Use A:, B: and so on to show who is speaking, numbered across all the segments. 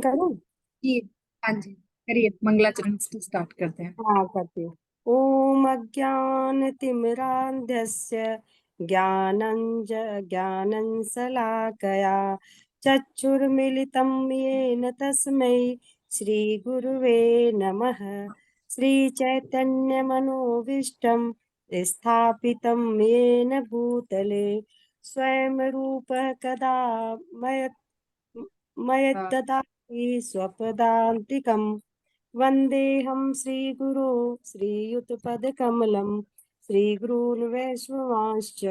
A: करूं?
B: जी। हाँ जी, करिए, मंगलाचरण से स्टार्ट करते हैं।
A: हाँ, करती हूँ। ओम अज्ञानतिमिरान्धस्य ज्ञानञ्जनशलाकया चक्षुर्मिलितं येन तस्मै श्रीगुरुवे नमः। श्रीचैतन्यमनोभीष्टं स्थापितं येन भूतले स्वयं रूपः कदा
B: हाँ,
A: मयद्ददाति स्वपदान्तिकम्। वन्देऽहं श्रीगुरो श्रीयुतपदकमलं श्रीगुरून् वैष्णवांश्च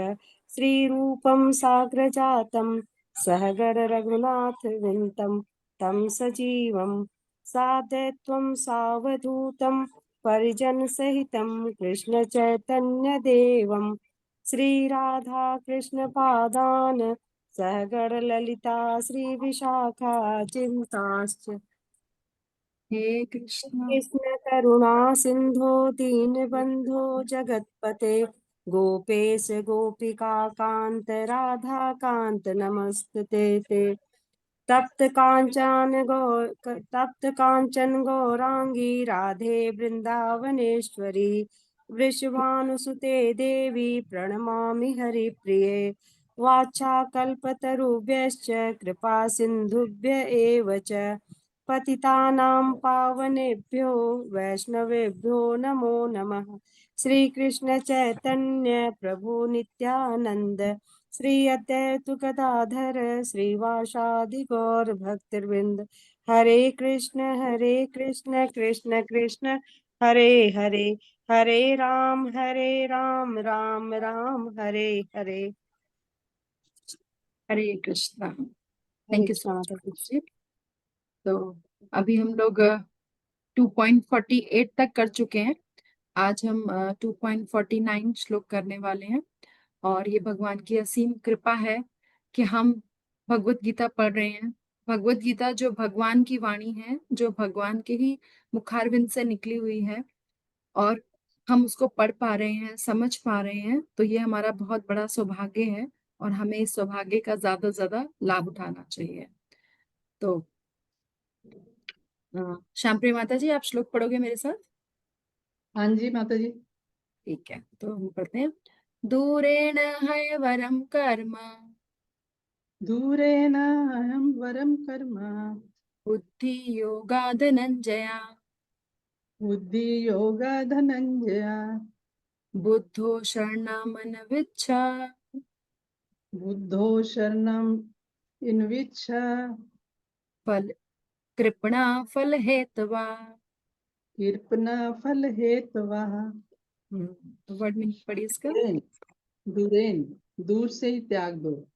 A: श्रीरूपं साग्रजातं सहगण रघुनाथविन्तं तं सजीवं साद्वैतं सावधूतं परिजनसहितं कृष्णचैतन्यदेवं श्रीराधाकृष्णपादान् सहगण ललिता श्रीविशाखा चिन्ताश्च
B: हे कृष्ण।
A: कृष्ण करुणा सिंधु दीनबंधु जगतपते गोपेश गोपिका कांत राधा कांत नमस्ते ते तप्त कांचन गौरांगी राधे वृंदावनेश्वरी वृषभानुसुते देवी प्रणमामि हरिप्रिये वाञ्छाकल्पतरुभ्यश्च कृपा सिन्धुभ्य एव च पतितानां पावनेभ्यो वैष्णवेभ्यो नमो नमः। श्री कृष्ण चैतन्य प्रभु नित्यानंद श्री अद्वैत गदाधर श्रीवासादि गौर भक्तवृंद Hare Krishna Krishna Krishna Hare Hare Hare Ram Ram Ram Hare Hare.
B: Hare Krishna.
A: Hare
B: thank you so
A: Krishna
B: much
A: माता की।
B: जी। तो अभी हम लोग 2.48 तक कर चुके हैं। आज हम 2.49 श्लोक करने वाले हैं। और ये भगवान की असीम कृपा है कि हम भगवत गीता पढ़ रहे हैं। भगवत गीता जो भगवान की वाणी है, जो भगवान के ही मुखारविंद से निकली हुई है, और हम उसको पढ़ पा रहे हैं, समझ पा रहे हैं, तो ये हमारा बहुत बड़ा सौभाग्य है। और हमें इस सौभाग्य का ज्यादा से ज्यादा लाभ उठाना चाहिए। तो श्यामप्रिय माता जी, आप श्लोक पढ़ोगे मेरे साथ?
C: हाँ जी माता जी।
B: ठीक है, तो हम पढ़ते हैं। दूरेण है वरम कर्म
C: दूरेण अहं वरं कर्म
B: बुद्धि योगा धनंजया
C: बुद्धि योगा धनंजय
B: बुद्धो शरणमन विच्छा
C: बुद्धो शरणम इन्विच्छ
B: फल कृपणा फल हेतवा।
C: कृपण फल हेतवः।
B: वर्ड मीनिंग पढ़िए इसका।
C: दूरेन दूरेन, दूर से ही त्याग दो।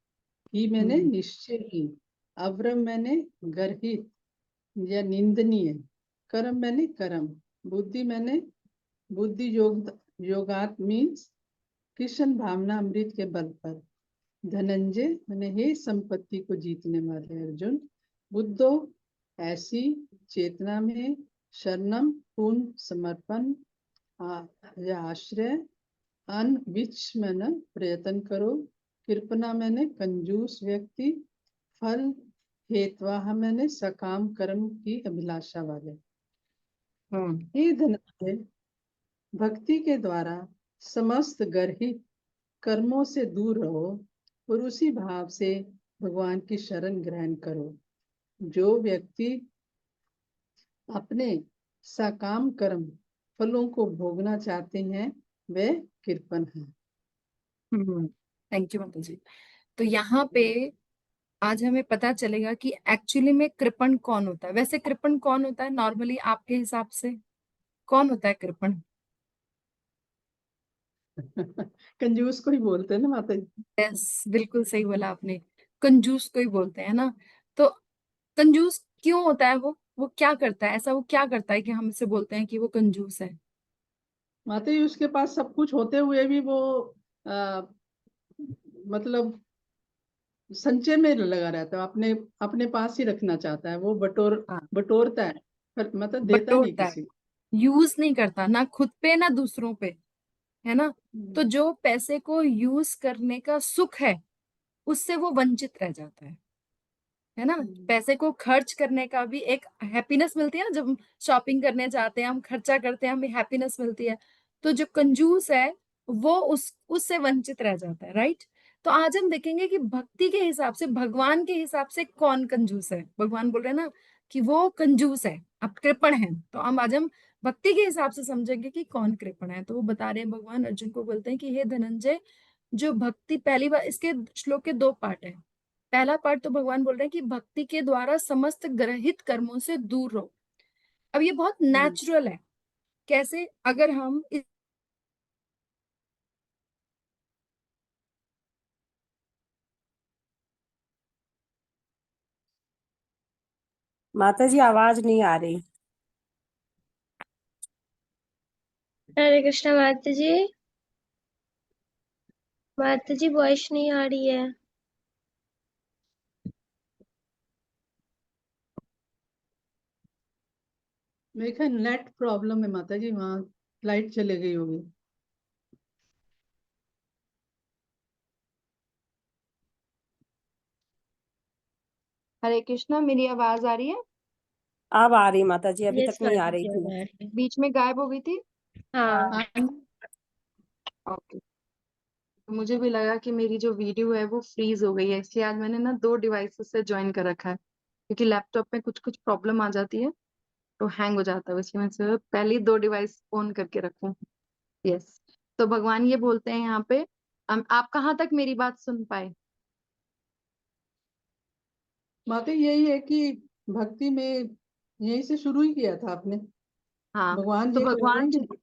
C: ही मैंने
B: हम्म,
C: निश्चय की, अवरम मैंने गर्हित या निंदनीय, कर्म मैंने कर्म, बुद्धि मैंने बुद्धि योगात मीन्स कृष्ण भावना अमृत के बल पर, धनंजय मैंने हे संपत्ति को जीतने वाले अर्जुन, बुद्धो ऐसी चेतना में, शरणम पूर्ण समर्पण या आश्रय, अनविच मैंने प्रयत्न करो, कृपना मैंने कंजूस व्यक्ति, फल हेतवाह मैंने सकाम कर्म की अभिलाषा वाले।
B: हम्म,
C: हे धनंजय, भक्ति के द्वारा समस्त गर्हित कर्मों से दूर रहो और उसी भाव से भगवान की शरण ग्रहण करो। जो व्यक्ति अपने सकाम कर्म फलों को भोगना चाहते हैं वे कृपण हैं।
B: थैंक यू माता जी। तो यहाँ पे आज हमें पता चलेगा कि एक्चुअली में कृपण कौन होता है। वैसे कृपण कौन होता है नॉर्मली आपके हिसाब से? कौन होता है कृपण?
C: कंजूस को ही बोलते हैं ना माता जी।
B: यस, बिल्कुल सही बोला आपने। कंजूस को ही बोलते हैं ना। तो कंजूस क्यों होता है? वो क्या करता है? ऐसा वो क्या करता है कि हम इसे बोलते हैं कि वो कंजूस है?
C: माता जी उसके पास सब कुछ होते हुए भी वो आ, मतलब संचय में लगा रहता है, अपने अपने पास ही रखना चाहता है, वो
B: हाँ,
C: बटोरता है पर मतलब देता नहीं
B: बटोरता है,
C: किसी
B: यूज नहीं करता, ना खुद पे ना दूसरों पे, है ना।
C: को।
B: तो जो पैसे को यूज करने का सुख है, उससे वो वंचित रह जाता है है ना। पैसे को खर्च करने का भी एक हैप्पीनेस मिलती है ना, जब हम शॉपिंग करने जाते हैं, हम खर्चा करते हैं, हमें हैप्पीनेस मिलती है। तो जो कंजूस है वो उससे वंचित रह जाता है, राइट। तो आज हम देखेंगे कि भक्ति के हिसाब से, भगवान के हिसाब से कौन कंजूस है। भगवान बोल रहे हैं ना कि वो कंजूस है, अब कृपण है। तो आज हम भक्ति के हिसाब से समझेंगे कि कौन कृपण है। तो वो बता रहे हैं, भगवान अर्जुन को बोलते हैं कि हे धनंजय, जो भक्ति, पहली बार इसके श्लोक के 2 पार्ट है। पहला पार्ट तो भगवान बोल रहे हैं कि भक्ति के द्वारा समस्त ग्रहित कर्मों से दूर रहो। अब ये बहुत नेचुरल है। कैसे? अगर हम
A: माता जी आवाज नहीं आ रही।
D: हरे कृष्णा माता जी। माता जी वॉइस नहीं आ रही है।
C: मेरे ख्याल नेट प्रॉब्लम है माता जी, वहाँ लाइट चले गई होगी।
B: हरे कृष्णा, मेरी आवाज आ रही है?
A: अब आ रही माता जी, अभी
D: यस
A: तक नहीं आ
D: माता
A: रही
D: जी
A: थी।
D: अब आ रही है।
B: बीच में गायब हो गई थी।
D: हाँ।
C: हाँ,
B: ओके। तो मुझे भी लगा कि मेरी जो वीडियो है वो फ्रीज हो गई है, इसलिए आज मैंने ना 2 डिवाइसेस से ज्वाइन कर रखा है, क्योंकि लैपटॉप में कुछ कुछ प्रॉब्लम आ जाती है तो हैंग हो जाता है, इसलिए मैं सिर्फ पहले ही 2 डिवाइस ऑन करके रखूं। यस। तो भगवान ये बोलते हैं यहाँ पे, आप कहाँ तक मेरी बात सुन पाए?
C: माता यही है कि भक्ति में यही से शुरू ही किया था आपने।
B: हाँ।
C: भगवान
B: तो
C: ये बोल रहे
B: भगवान
C: हैं
B: जो
C: कि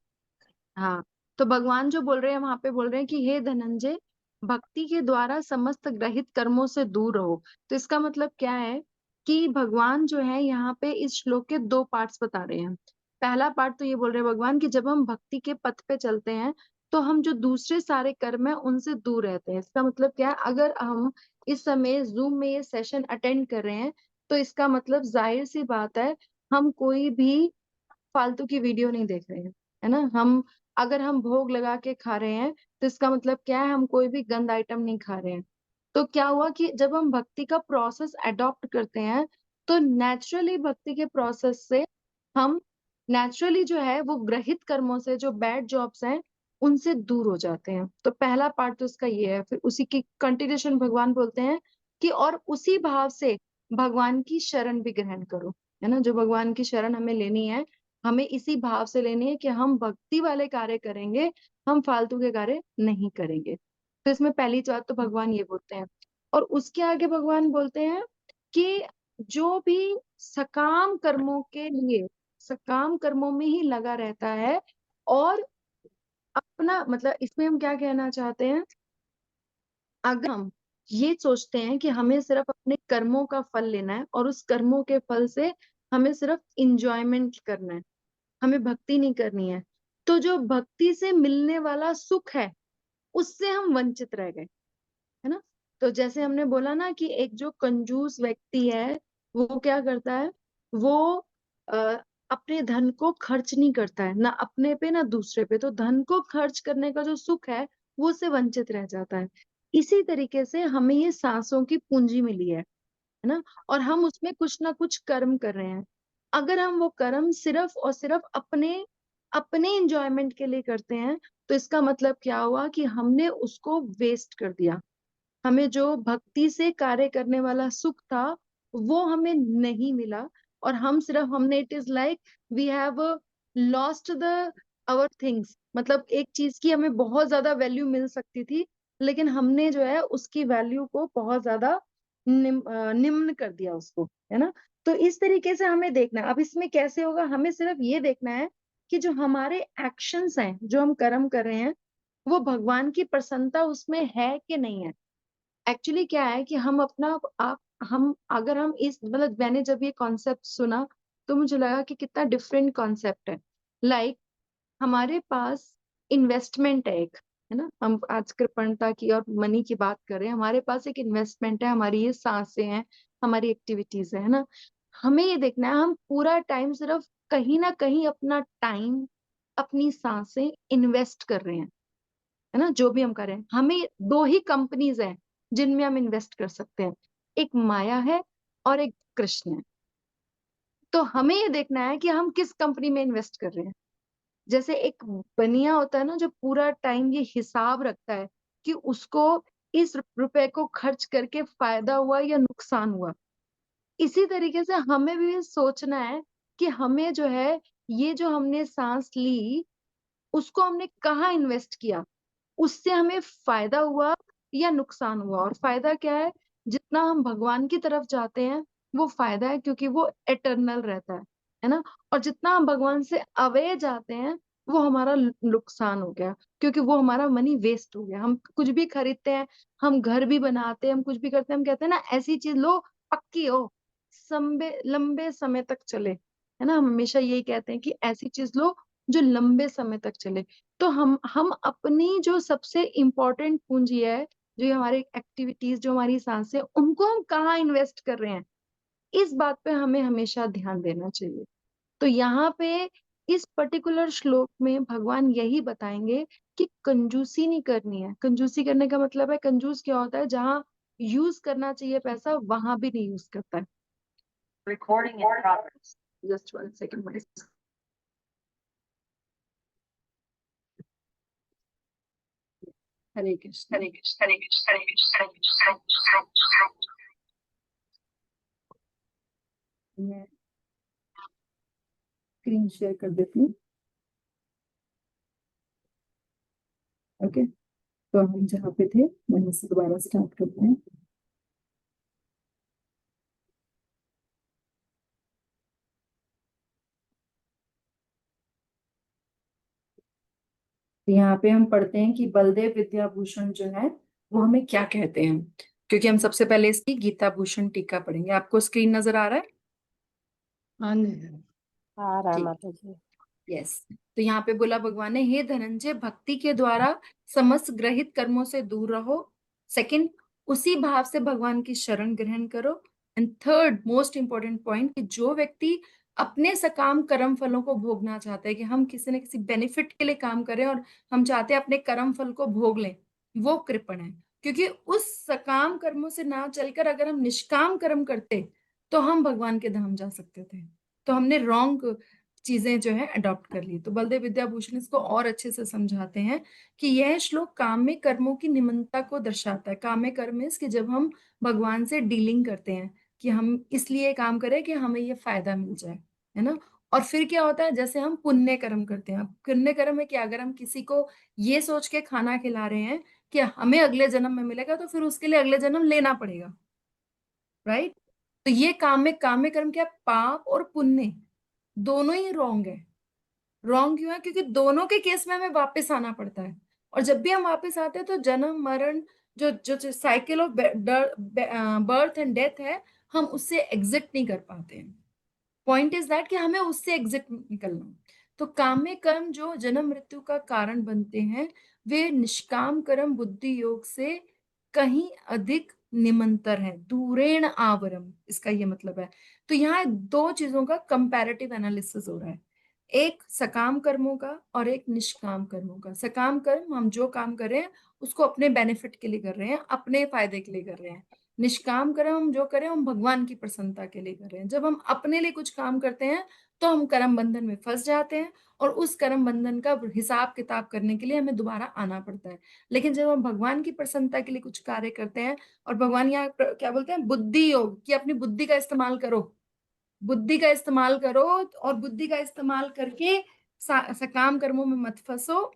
B: हाँ तो भगवान जो बोल रहे हैं वहां पे, बोल रहे हैं कि हे धनंजय, भक्ति के द्वारा समस्त ग्रहित कर्मों से दूर रहो। तो इसका मतलब क्या है कि भगवान जो है यहाँ पे इस श्लोक के 2 पार्ट्स बता रहे हैं। पहला पार्ट तो ये बोल रहे हैं भगवान कि जब हम भक्ति के पथ पे चलते हैं तो हम जो दूसरे सारे कर्म है उनसे दूर रहते हैं। इसका मतलब क्या है, अगर हम इस समय जूम में ये सेशन अटेंड कर रहे हैं तो इसका मतलब जाहिर सी बात है, हम कोई भी फालतू की वीडियो नहीं देख रहे हैं, है ना। अगर हम भोग लगा के खा रहे हैं तो इसका मतलब क्या है, हम कोई भी गंद आइटम नहीं खा रहे हैं। तो क्या हुआ कि जब हम भक्ति का प्रोसेस अडॉप्ट करते हैं तो नेचुरली भक्ति के प्रोसेस से हम नेचुरली जो है वो ग्रहित कर्मों से, जो बैड जॉब्स हैं, उनसे दूर हो जाते हैं। तो पहला पार्ट तो इसका ये है। फिर उसी की कंटिन्यूशन भगवान बोलते हैं कि और उसी भाव से भगवान की शरण भी ग्रहण करो, है ना। जो भगवान की शरण हमें लेनी है, हमें इसी भाव से लेनी है कि हम भक्ति वाले कार्य करेंगे, हम फालतू के कार्य नहीं करेंगे। तो इसमें पहली बात तो भगवान ये बोलते हैं। और उसके आगे भगवान बोलते हैं कि जो भी सकाम कर्मों के लिए, सकाम कर्मों में ही लगा रहता है, और अपना मतलब इसमें हम क्या कहना चाहते हैं, अगर हम ये सोचते हैं कि हमें सिर्फ अपने कर्मों का फल लेना है और उस कर्मों के फल से हमें सिर्फ इंजॉयमेंट करना है, हमें भक्ति नहीं करनी है, तो जो भक्ति से मिलने वाला सुख है उससे हम वंचित रह गए, है ना। तो जैसे हमने बोला ना कि एक जो कंजूस व्यक्ति है वो क्या करता है, वो आ, अपने धन को खर्च नहीं करता है, ना अपने पे ना दूसरे पे। तो धन को खर्च करने का जो सुख है वो उससे वंचित रह जाता है। इसी तरीके से हमें ये सांसों की पूंजी मिली है ना, और हम उसमें कुछ ना कुछ कर्म कर रहे हैं। अगर हम वो कर्म सिर्फ और सिर्फ अपने अपने इंजॉयमेंट के लिए करते हैं तो इसका मतलब क्या हुआ कि हमने उसको वेस्ट कर दिया। हमें जो भक्ति से कार्य करने वाला सुख था वो हमें नहीं मिला, और हम सिर्फ हमने it is like we have lost the our things. मतलब एक चीज की हमें बहुत ज्यादा वैल्यू मिल सकती थी, लेकिन हमने जो है उसकी वैल्यू को बहुत ज्यादा निम्न कर दिया उसको, है ना। तो इस तरीके से हमें देखना है। अब इसमें कैसे होगा, हमें सिर्फ ये देखना है कि जो हमारे एक्शंस हैं, जो हम कर्म कर रहे हैं, वो भगवान की प्रसन्नता उसमें है कि नहीं है। एक्चुअली क्या है कि हम अपना आप हम अगर हम इस मतलब मैंने जब ये कॉन्सेप्ट सुना तो मुझे लगा कि कितना डिफरेंट कॉन्सेप्ट है। लाइक हमारे पास इन्वेस्टमेंट है एक, है ना। हम आज कृपणता की और मनी की बात कर रहे हैं, हमारे पास एक इन्वेस्टमेंट है, हमारी ये सांसें हैं, हमारी एक्टिविटीज है ना। हमें ये देखना है हम पूरा टाइम सिर्फ कहीं ना कहीं अपना टाइम, अपनी सांसें इन्वेस्ट कर रहे हैं, है ना। जो भी हम कर रहे हैं, हमें 2 ही कंपनीज हैं जिनमें हम इन्वेस्ट कर सकते हैं, एक माया है और एक कृष्ण है। तो हमें ये देखना है कि हम किस कंपनी में इन्वेस्ट कर रहे हैं। जैसे एक बनिया होता है ना, जो पूरा टाइम ये हिसाब रखता है कि उसको इस रुपए को खर्च करके फायदा हुआ या नुकसान हुआ। इसी तरीके से हमें भी सोचना है कि हमें जो है, ये जो हमने सांस ली उसको हमने कहाँ इन्वेस्ट किया, उससे हमें फायदा हुआ या नुकसान हुआ। और फायदा क्या है, जितना हम भगवान की तरफ जाते हैं वो फायदा है, क्योंकि वो एटर्नल रहता है ना। और जितना हम भगवान से अवे जाते हैं वो हमारा नुकसान हो गया, क्योंकि वो हमारा मनी वेस्ट हो गया। हम कुछ भी खरीदते हैं, हम घर भी बनाते हैं, हम कुछ भी करते हैं, हम कहते हैं ना ऐसी चीज लो पक्की हो, लंबे लंबे समय तक चले, है ना। हम हमेशा यही कहते हैं कि ऐसी चीज लो जो लंबे समय तक चले। तो हम अपनी जो सबसे इम्पोर्टेंट पूंजी है, जो ये हमारी एक्टिविटीज, जो हमारी सांसें, उनको हम कहाँ इन्वेस्ट कर रहे हैं, इस बात पे हमें हमेशा ध्यान देना चाहिए। तो यहाँ पे इस पर्टिकुलर श्लोक में भगवान यही बताएंगे कि कंजूसी नहीं करनी है। कंजूसी करने का मतलब है, कंजूस क्या होता है, जहाँ यूज करना चाहिए पैसा वहां भी नहीं यूज करता है। Recording in progress, just 1 second. Hare Krishna, Hare Krishna, Hare Krishna, Hare Krishna, Hare Krishna, Hare Krishna. मैं स्क्रीन शेयर कर देती हूँ। ओके, तो हम जहाँ पे थे वहीं से दोबारा स्टार्ट करते हैं। तो यहाँ पे हम पढ़ते हैं कि बलदेव विद्याभूषण जो है वो हमें क्या कहते हैं, क्योंकि हम सबसे पहले इसकी गीता भूषण टीका पढ़ेंगे। आपको स्क्रीन नजर आ रहा है?
C: हाँ जी।
A: आ रहा है
B: ठीक,
A: माता जी।
B: यस। तो यहाँ पे बोला भगवान ने, हे धनंजय, भक्ति के द्वारा समस्त ग्रहित कर्मों से दूर रहो। सेकंड, उसी भाव से भगवान की शरण ग्रहण करो। And third most important point, कि जो व्यक्ति अपने सकाम कर्म फलों को भोगना चाहता है, कि हम किसी न किसी बेनिफिट के लिए काम करें और हम चाहते हैं अपने कर्म फल को भोग लें, वो कृपण है। क्योंकि उस सकाम कर्मों से ना चलकर अगर हम निष्काम कर्म करते तो हम भगवान के धाम जा सकते थे। तो हमने रॉन्ग चीजें जो है अडॉप्ट कर ली। तो बलदेव विद्याभूषण इसको और अच्छे से समझाते हैं कि यह श्लोक काम्य कर्मों की निमनता को दर्शाता है। काम्य कर्म इस कि जब हम भगवान से डीलिंग करते हैं कि हम इसलिए काम करें कि हमें ये फायदा मिल जाए, है ना। और फिर क्या होता है, जैसे हम पुण्य कर्म करते हैं। अब पुण्य कर्म है कि अगर हम किसी को ये सोच के खाना खिला रहे हैं कि हमें अगले जन्म में मिलेगा, तो फिर उसके लिए अगले जन्म लेना पड़ेगा, राइट। तो ये काम्य कर्म क्या, पाप और पुण्य दोनों ही रॉन्ग है। रॉन्ग क्यों है, क्योंकि दोनों के केस में हमें वापस आना पड़ता है। और जब भी हम वापस आते हैं तो जन्म मरण, जो जो cycle of birth and death है, हम उससे एग्जिट नहीं कर पाते हैं। पॉइंट इज दैट कि हमें उससे एग्जिट निकलना। तो काम्य कर्म जो जन्म मृत्यु का कारण बनते हैं, वे निष्काम कर्म बुद्धि योग से कहीं अधिक निमंतर है। दूरेण आवरम, इसका ये मतलब है। तो यहाँ दो चीजों का कंपैरेटिव एनालिसिस हो रहा है, एक सकाम कर्मों का और एक निष्काम कर्मों का। सकाम कर्म, हम जो काम कर रहे हैं उसको अपने बेनिफिट के लिए कर रहे हैं, अपने फायदे के लिए कर रहे हैं। निष्काम कर्म हम जो करें हम भगवान की प्रसन्नता के लिए कर रहे हैं। जब हम अपने लिए कुछ काम करते हैं तो हम कर्म बंधन में फंस जाते हैं, और उस कर्म बंधन का हिसाब किताब करने के लिए हमें दोबारा आना पड़ता है। लेकिन जब हम भगवान की प्रसन्नता के लिए कुछ कार्य करते हैं, और भगवान यहाँ क्या बोलते हैं, बुद्धि योग, कि अपनी बुद्धि का इस्तेमाल करो, बुद्धि का इस्तेमाल करो, और बुद्धि का इस्तेमाल करके सकाम कर्मों में मत फंसो,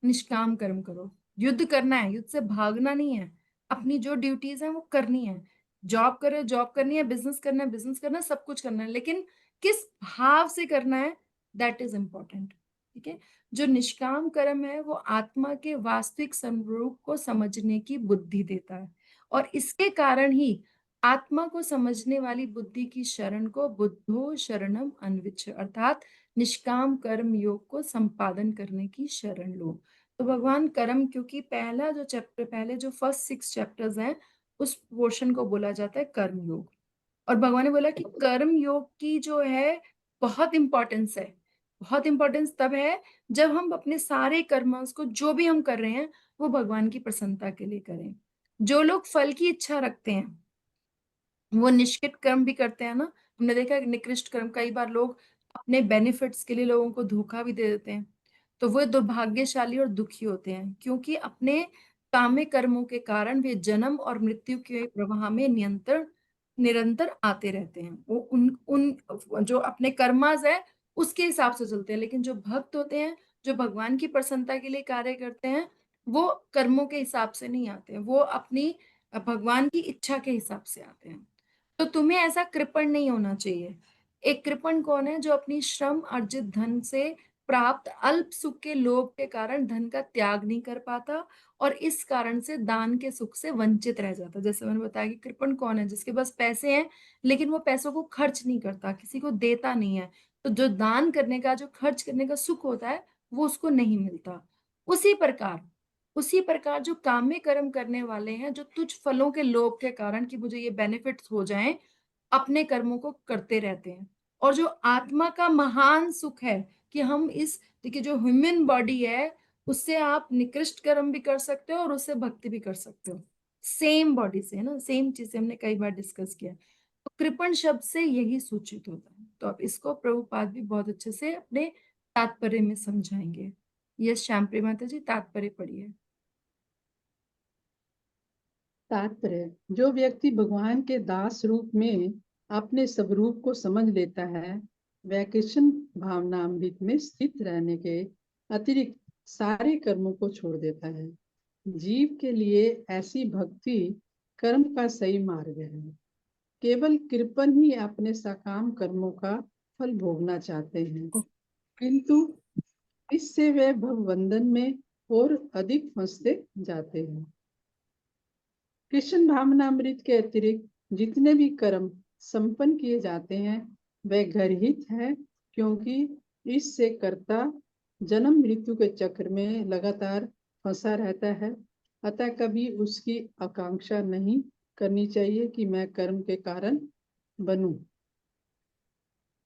B: निष्काम कर्म करो। युद्ध करना है, युद्ध से भागना नहीं है। अपनी जो ड्यूटीज है वो करनी है। जॉब करे, जॉब करनी है, बिजनेस करना है, बिजनेस करना है, सब कुछ करना है, लेकिन किस भाव से करना है, दैट इज इम्पोर्टेंट। ठीक है। जो निष्काम कर्म है वो आत्मा के वास्तविक स्वरूप को समझने की बुद्धि देता है, और इसके कारण ही आत्मा को समझने वाली बुद्धि की शरण को बुद्धो शरणम अन्विच्छ, अर्थात निष्काम कर्म योग को संपादन करने की शरण लो। तो भगवान कर्म, क्योंकि पहला जो चैप्टर, पहले जो फर्स्ट 6 चैप्टर्स हैं, उस पोर्शन को बोला जाता है कर्म योग। और भगवान ने बोला कि कर्म योग की जो है बहुत इंपॉर्टेंस है। बहुत इंपॉर्टेंस तब है जब हम अपने सारे कर्मों को, जो भी हम कर रहे हैं, वो भगवान की प्रसन्नता के लिए करें। जो लोग फल की इच्छा रखते हैं, वो निष्कृत कर्म भी करते हैं ना, हमने देखा है कि निकृष्ट कर्म कई बार लोग अपने बेनिफिट्स के लिए लोगों को धोखा भी दे देते हैं, तो वो दुर्भाग्यशाली और दुखी होते हैं, क्योंकि अपने काम्य कर्मों के कारण वे जन्म और मृत्यु के प्रवाह में निरंतर आते रहते हैं। वो उन उन जो अपने कर्मास है उसके हिसाब से चलते हैं, लेकिन जो भक्त होते हैं, जो भगवान की प्रसन्नता के लिए कार्य करते हैं, वो कर्मों के हिसाब से नहीं आते हैं, वो अपनी भगवान की इच्छा के हिसाब से आते हैं। तो तुम्हें ऐसा कृपण नहीं होना चाहिए। एक कृपण कौन है? जो अपनी श्रम अर्जित धन से प्राप्त अल्प सुख के लोभ के कारण धन का त्याग नहीं कर पाता और इस कारण से दान के सुख से वंचित रह जाता। जैसे मैंने बताया कि कृपण कौन है? जिसके पास पैसे हैं लेकिन वो पैसों को खर्च नहीं करता, किसी को देता नहीं है, तो जो दान करने का, जो खर्च करने का सुख होता है, वो उसको नहीं मिलता। उसी प्रकार उसी प्रकार जो काम्य कर्म करने वाले हैं, जो तुच्छ फलों के लोभ के कारण कि मुझे ये बेनिफिट्स हो जाएं, अपने कर्मों को करते रहते हैं। और जो आत्मा का महान सुख है कि हम इस, देखिए, जो ह्यूमन बॉडी है उससे आप निकृष्ट कर्म भी कर सकते हो और उससे भक्ति भी कर सकते हो, सेम बॉडी से, है ना, सेम चीज से हमने कई बार डिस्कस किया। तो कृपण शब्द से यही सूचित होता है। तो अब इसको प्रभुपाद भी बहुत अच्छे से अपने तात्पर्य में समझाएंगे। यस श्यामप्रिय माता जी, तात्पर्य पढ़िए।
C: तात्पर्य: जो व्यक्ति भगवान के दास रूप में अपने स्वरूप को समझ लेता है, वह कृष्ण भावनामृत में स्थित रहने के अतिरिक्त सारे कर्मों को छोड़ देता है। जीव के लिए ऐसी भक्ति कर्म का सही मार्ग है। केवल कृपण ही अपने सकाम कर्मों का फल भोगना चाहते हैं, किंतु इससे वे भवबंधन में और अधिक फंसते जाते हैं। कृष्ण भावनामृत के अतिरिक्त जितने भी कर्म संपन्न किए जाते हैं वे घरहित है, क्योंकि इससे कर्ता जन्म मृत्यु के चक्र में लगातार फंसा रहता है। अतः कभी उसकी आकांक्षा नहीं करनी चाहिए कि मैं कर्म के कारण बनूं।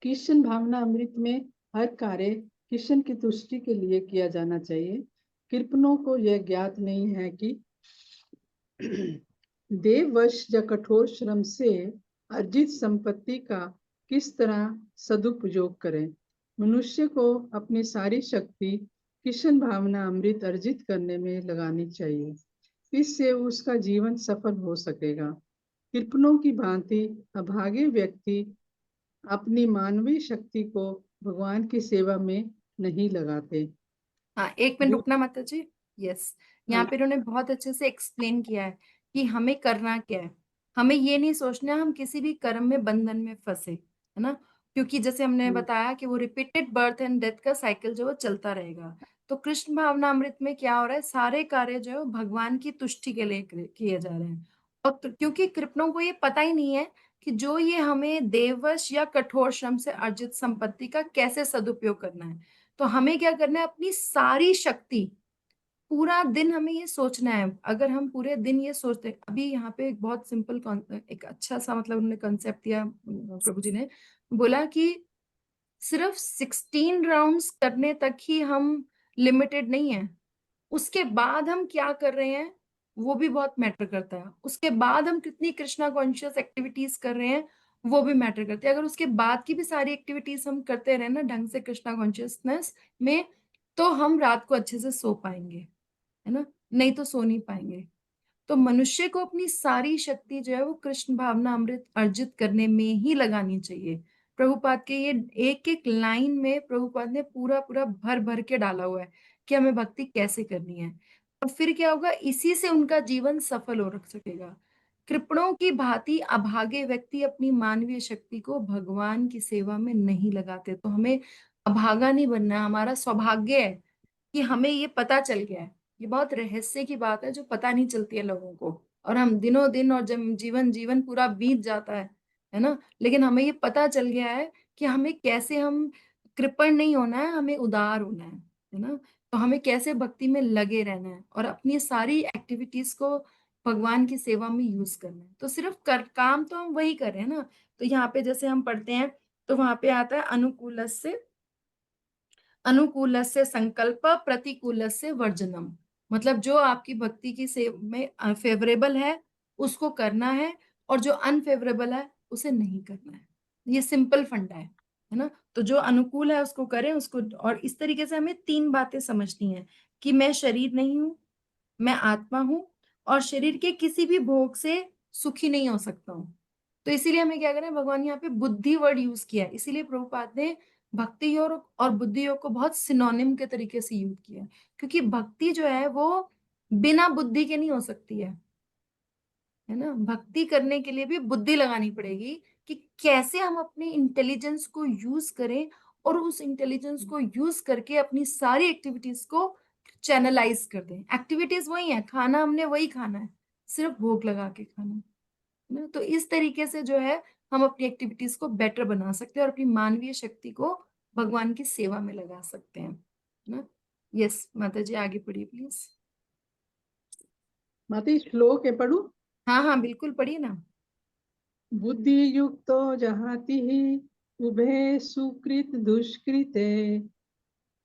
C: कृष्ण भावना अमृत में हर कार्य कृष्ण की तुष्टि के लिए किया जाना चाहिए। कृपणों को यह ज्ञात नहीं है कि देववश या कठोर श्रम से अर्जित संपत्ति का किस तरह सदुपयोग करें। मनुष्य को अपनी सारी शक्ति कृष्ण भावना अमृत अर्जित करने में लगानी चाहिए, इससे उसका जीवन सफल हो सकेगा। कृपणों की भांति अभागे व्यक्ति अपनी मानवीय शक्ति को भगवान की सेवा में नहीं लगाते।
B: हाँ, एक मिनट
C: जो
B: रुकना माता जी। यस, यहाँ
C: हाँ,
B: पे इन्होंने बहुत अच्छे से एक्सप्लेन किया है कि हमें करना क्या है। हमें ये नहीं सोचना हम किसी भी कर्म में बंधन में फंसे, है ना, क्योंकि जैसे हमने बताया कि वो रिपीटेड बर्थ एंड डेथ का साइकिल जो वो चलता रहेगा। तो कृष्ण भावना अमृत में क्या हो रहा है, सारे कार्य जो है वो भगवान की तुष्टि के लिए किए जा रहे हैं। और क्योंकि कृपणों को ये पता ही नहीं है कि जो ये हमें देववश या कठोर श्रम से अर्जित संपत्ति का कैसे सदुपयोग करना है। तो हमें क्या करना है, अपनी सारी शक्ति, पूरा दिन हमें ये सोचना है। अगर हम पूरे दिन ये सोचते हैं, अभी यहाँ पे एक बहुत सिंपल एक अच्छा सा मतलब उन्होंने कंसेप्ट दिया, प्रभु जी ने बोला कि सिर्फ 16 राउंड्स करने तक ही हम लिमिटेड नहीं है, उसके बाद हम क्या कर रहे हैं वो भी बहुत मैटर करता है। उसके बाद हम कितनी कृष्णा कॉन्शियस एक्टिविटीज कर रहे हैं वो भी मैटर करती है। अगर उसके बाद की भी सारी एक्टिविटीज हम करते रहे ना ढंग से कृष्णा कॉन्शियसनेस में, तो हम रात को अच्छे से सो पाएंगे, है ना, नहीं तो सो नहीं पाएंगे। तो मनुष्य को अपनी सारी शक्ति जो है वो कृष्ण भावना अमृत अर्जित करने में ही लगानी चाहिए। प्रभुपाद के ये एक एक लाइन में प्रभुपाद ने पूरा पूरा भर भर के डाला हुआ है कि हमें भक्ति कैसे करनी है। और फिर क्या होगा, इसी से उनका जीवन सफल हो रख सकेगा। कृपणों की भांति अभागे व्यक्ति अपनी मानवीय शक्ति को भगवान की सेवा में नहीं लगाते। तो हमें अभागा नहीं बनना है। हमारा सौभाग्य है कि हमें ये पता चल गया है। ये बहुत रहस्य की बात है जो पता नहीं चलती है लोगों को, और हम दिनों दिन और जब जीवन जीवन पूरा बीत जाता है ना, लेकिन हमें ये पता चल गया है कि हमें कैसे, हम कृपण नहीं होना है, हमें उदार होना है ना। तो हमें कैसे भक्ति में लगे रहना है और अपनी सारी एक्टिविटीज को भगवान की सेवा में यूज करना है। तो सिर्फ काम तो हम वही कर रहे हैं ना। तो यहाँ पे जैसे हम पढ़ते हैं तो वहां पे आता है अनुकूलस्य संकल्प प्रतिकूलस्य वर्जनम। मतलब जो आपकी भक्ति की सेव में फेवरेबल है उसको करना है, और जो अनफेवरेबल है उसे नहीं करना है। ये सिंपल फंडा है ना। तो जो अनुकूल है उसको करें उसको। और इस तरीके से हमें 3 बातें समझनी है कि मैं शरीर नहीं हूं, मैं आत्मा हूं, और शरीर के किसी भी भोग से सुखी नहीं हो सकता हूं। तो इसीलिए हमें क्या करना है, भगवान ने यहाँ पे बुद्धि वर्ड यूज किया है। इसीलिए प्रभुपाद ने भक्ति योग और बुद्धि योग को बहुत सिनोनिम के तरीके से यूज किया है, क्योंकि भक्ति जो है वो बिना बुद्धि के नहीं हो सकती है ना। भक्ति करने के लिए भी बुद्धि लगानी पड़ेगी कि कैसे हम अपने इंटेलिजेंस को यूज करें, और उस इंटेलिजेंस को यूज करके अपनी सारी एक्टिविटीज को चैनलाइज कर दें। एक्टिविटीज वही है, खाना हमने वही खाना है, सिर्फ भोग लगा के खाना है ना। तो इस तरीके से जो है हम अपनी एक्टिविटीज को बेटर बना सकते हैं और अपनी मानवीय शक्ति को भगवान की सेवा में लगा सकते हैं ना। यस माता जी, आगे पढ़िए प्लीज।
C: माता श्लोक है, पढ़ू?
B: हाँ हाँ बिल्कुल, पढ़िए ना।
C: बुद्धि युक्तो जहाति ही उभे सुकृत दुष्कृते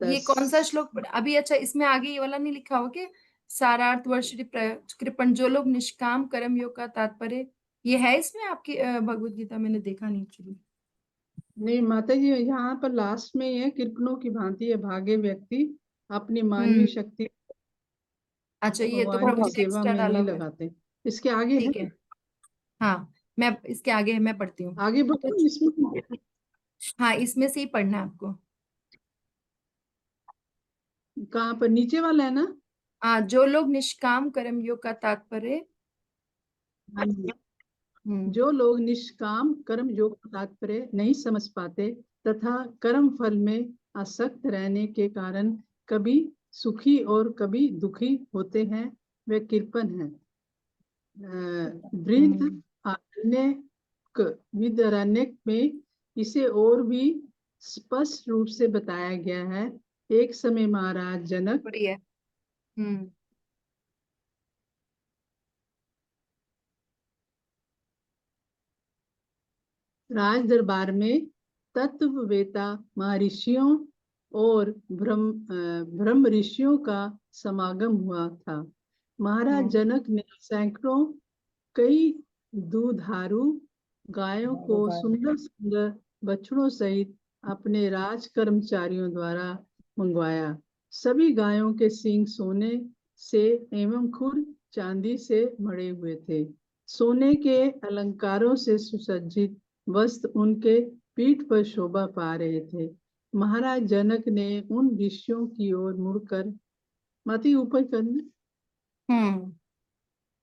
B: ये कौन सा श्लोक अभी? अच्छा, इसमें आगे ये वाला नहीं लिखा हो कि सारार्थ वर्षि कृपण, जो लोग निष्काम कर्म योग का तात्पर्य, ये है इसमें आपकी भगवत गीता? मैंने देखा नहीं एक्चुअली।
C: नहीं माता जी, यहाँ पर लास्ट में ये कृपणों की भांति है भागे व्यक्ति अपनी मानवीय
B: हम्म।
C: शक्ति
B: अच्छा, ये तो
C: भगवान की
B: प्रभु जी
C: सेवा
B: एक्स्ट्रा
C: में
B: डाला
C: नहीं
B: हुआ है।
C: लगाते। इसके आगे
B: ठीक
C: है,
B: है, हाँ मैं इसके आगे मैं पढ़ती हूँ।
C: आगे
B: तो
C: बढ़ो इसमें।
B: हाँ, इसमें से ही पढ़ना है आपको।
C: कहाँ पर? नीचे वाला है ना?
B: हाँ, जो लोग निष्काम कर्म योग का तात्पर्य।
C: हाँ जी।
B: हम्म।
C: जो लोग निष्काम कर्म योग का तात्पर्य नहीं समझ पाते तथा कर्म फल में आसक्त रहने के कारण कभी सुखी और कभी दुखी होते हैं, वे कृपण हैं। वृद्ध
B: हम्म।
C: आरण्यक विदरण्यक में इसे और भी स्पष्ट रूप से बताया गया है। एक समय महाराज जनक
B: बढ़िया। हम्म।
C: राज दरबार में तत्ववेता महर्षियों और ब्रह्म ऋषियों का समागम हुआ था। महाराज
B: हम्म।
C: जनक ने सैकड़ों कई दुधारू गायों को सुंदर सुंदर बछड़ों सहित अपने राज कर्मचारियों द्वारा मंगवाया। सभी गायों के सींग सोने से एवं खुर चांदी से मढ़े हुए थे। सोने के अलंकारों से सुसज्जित वस्त्र उनके पीठ पर शोभा पा रहे थे। महाराज जनक ने उन ऋषियों की ओर मुड़कर, माती ऊपर करना,
B: हम्म।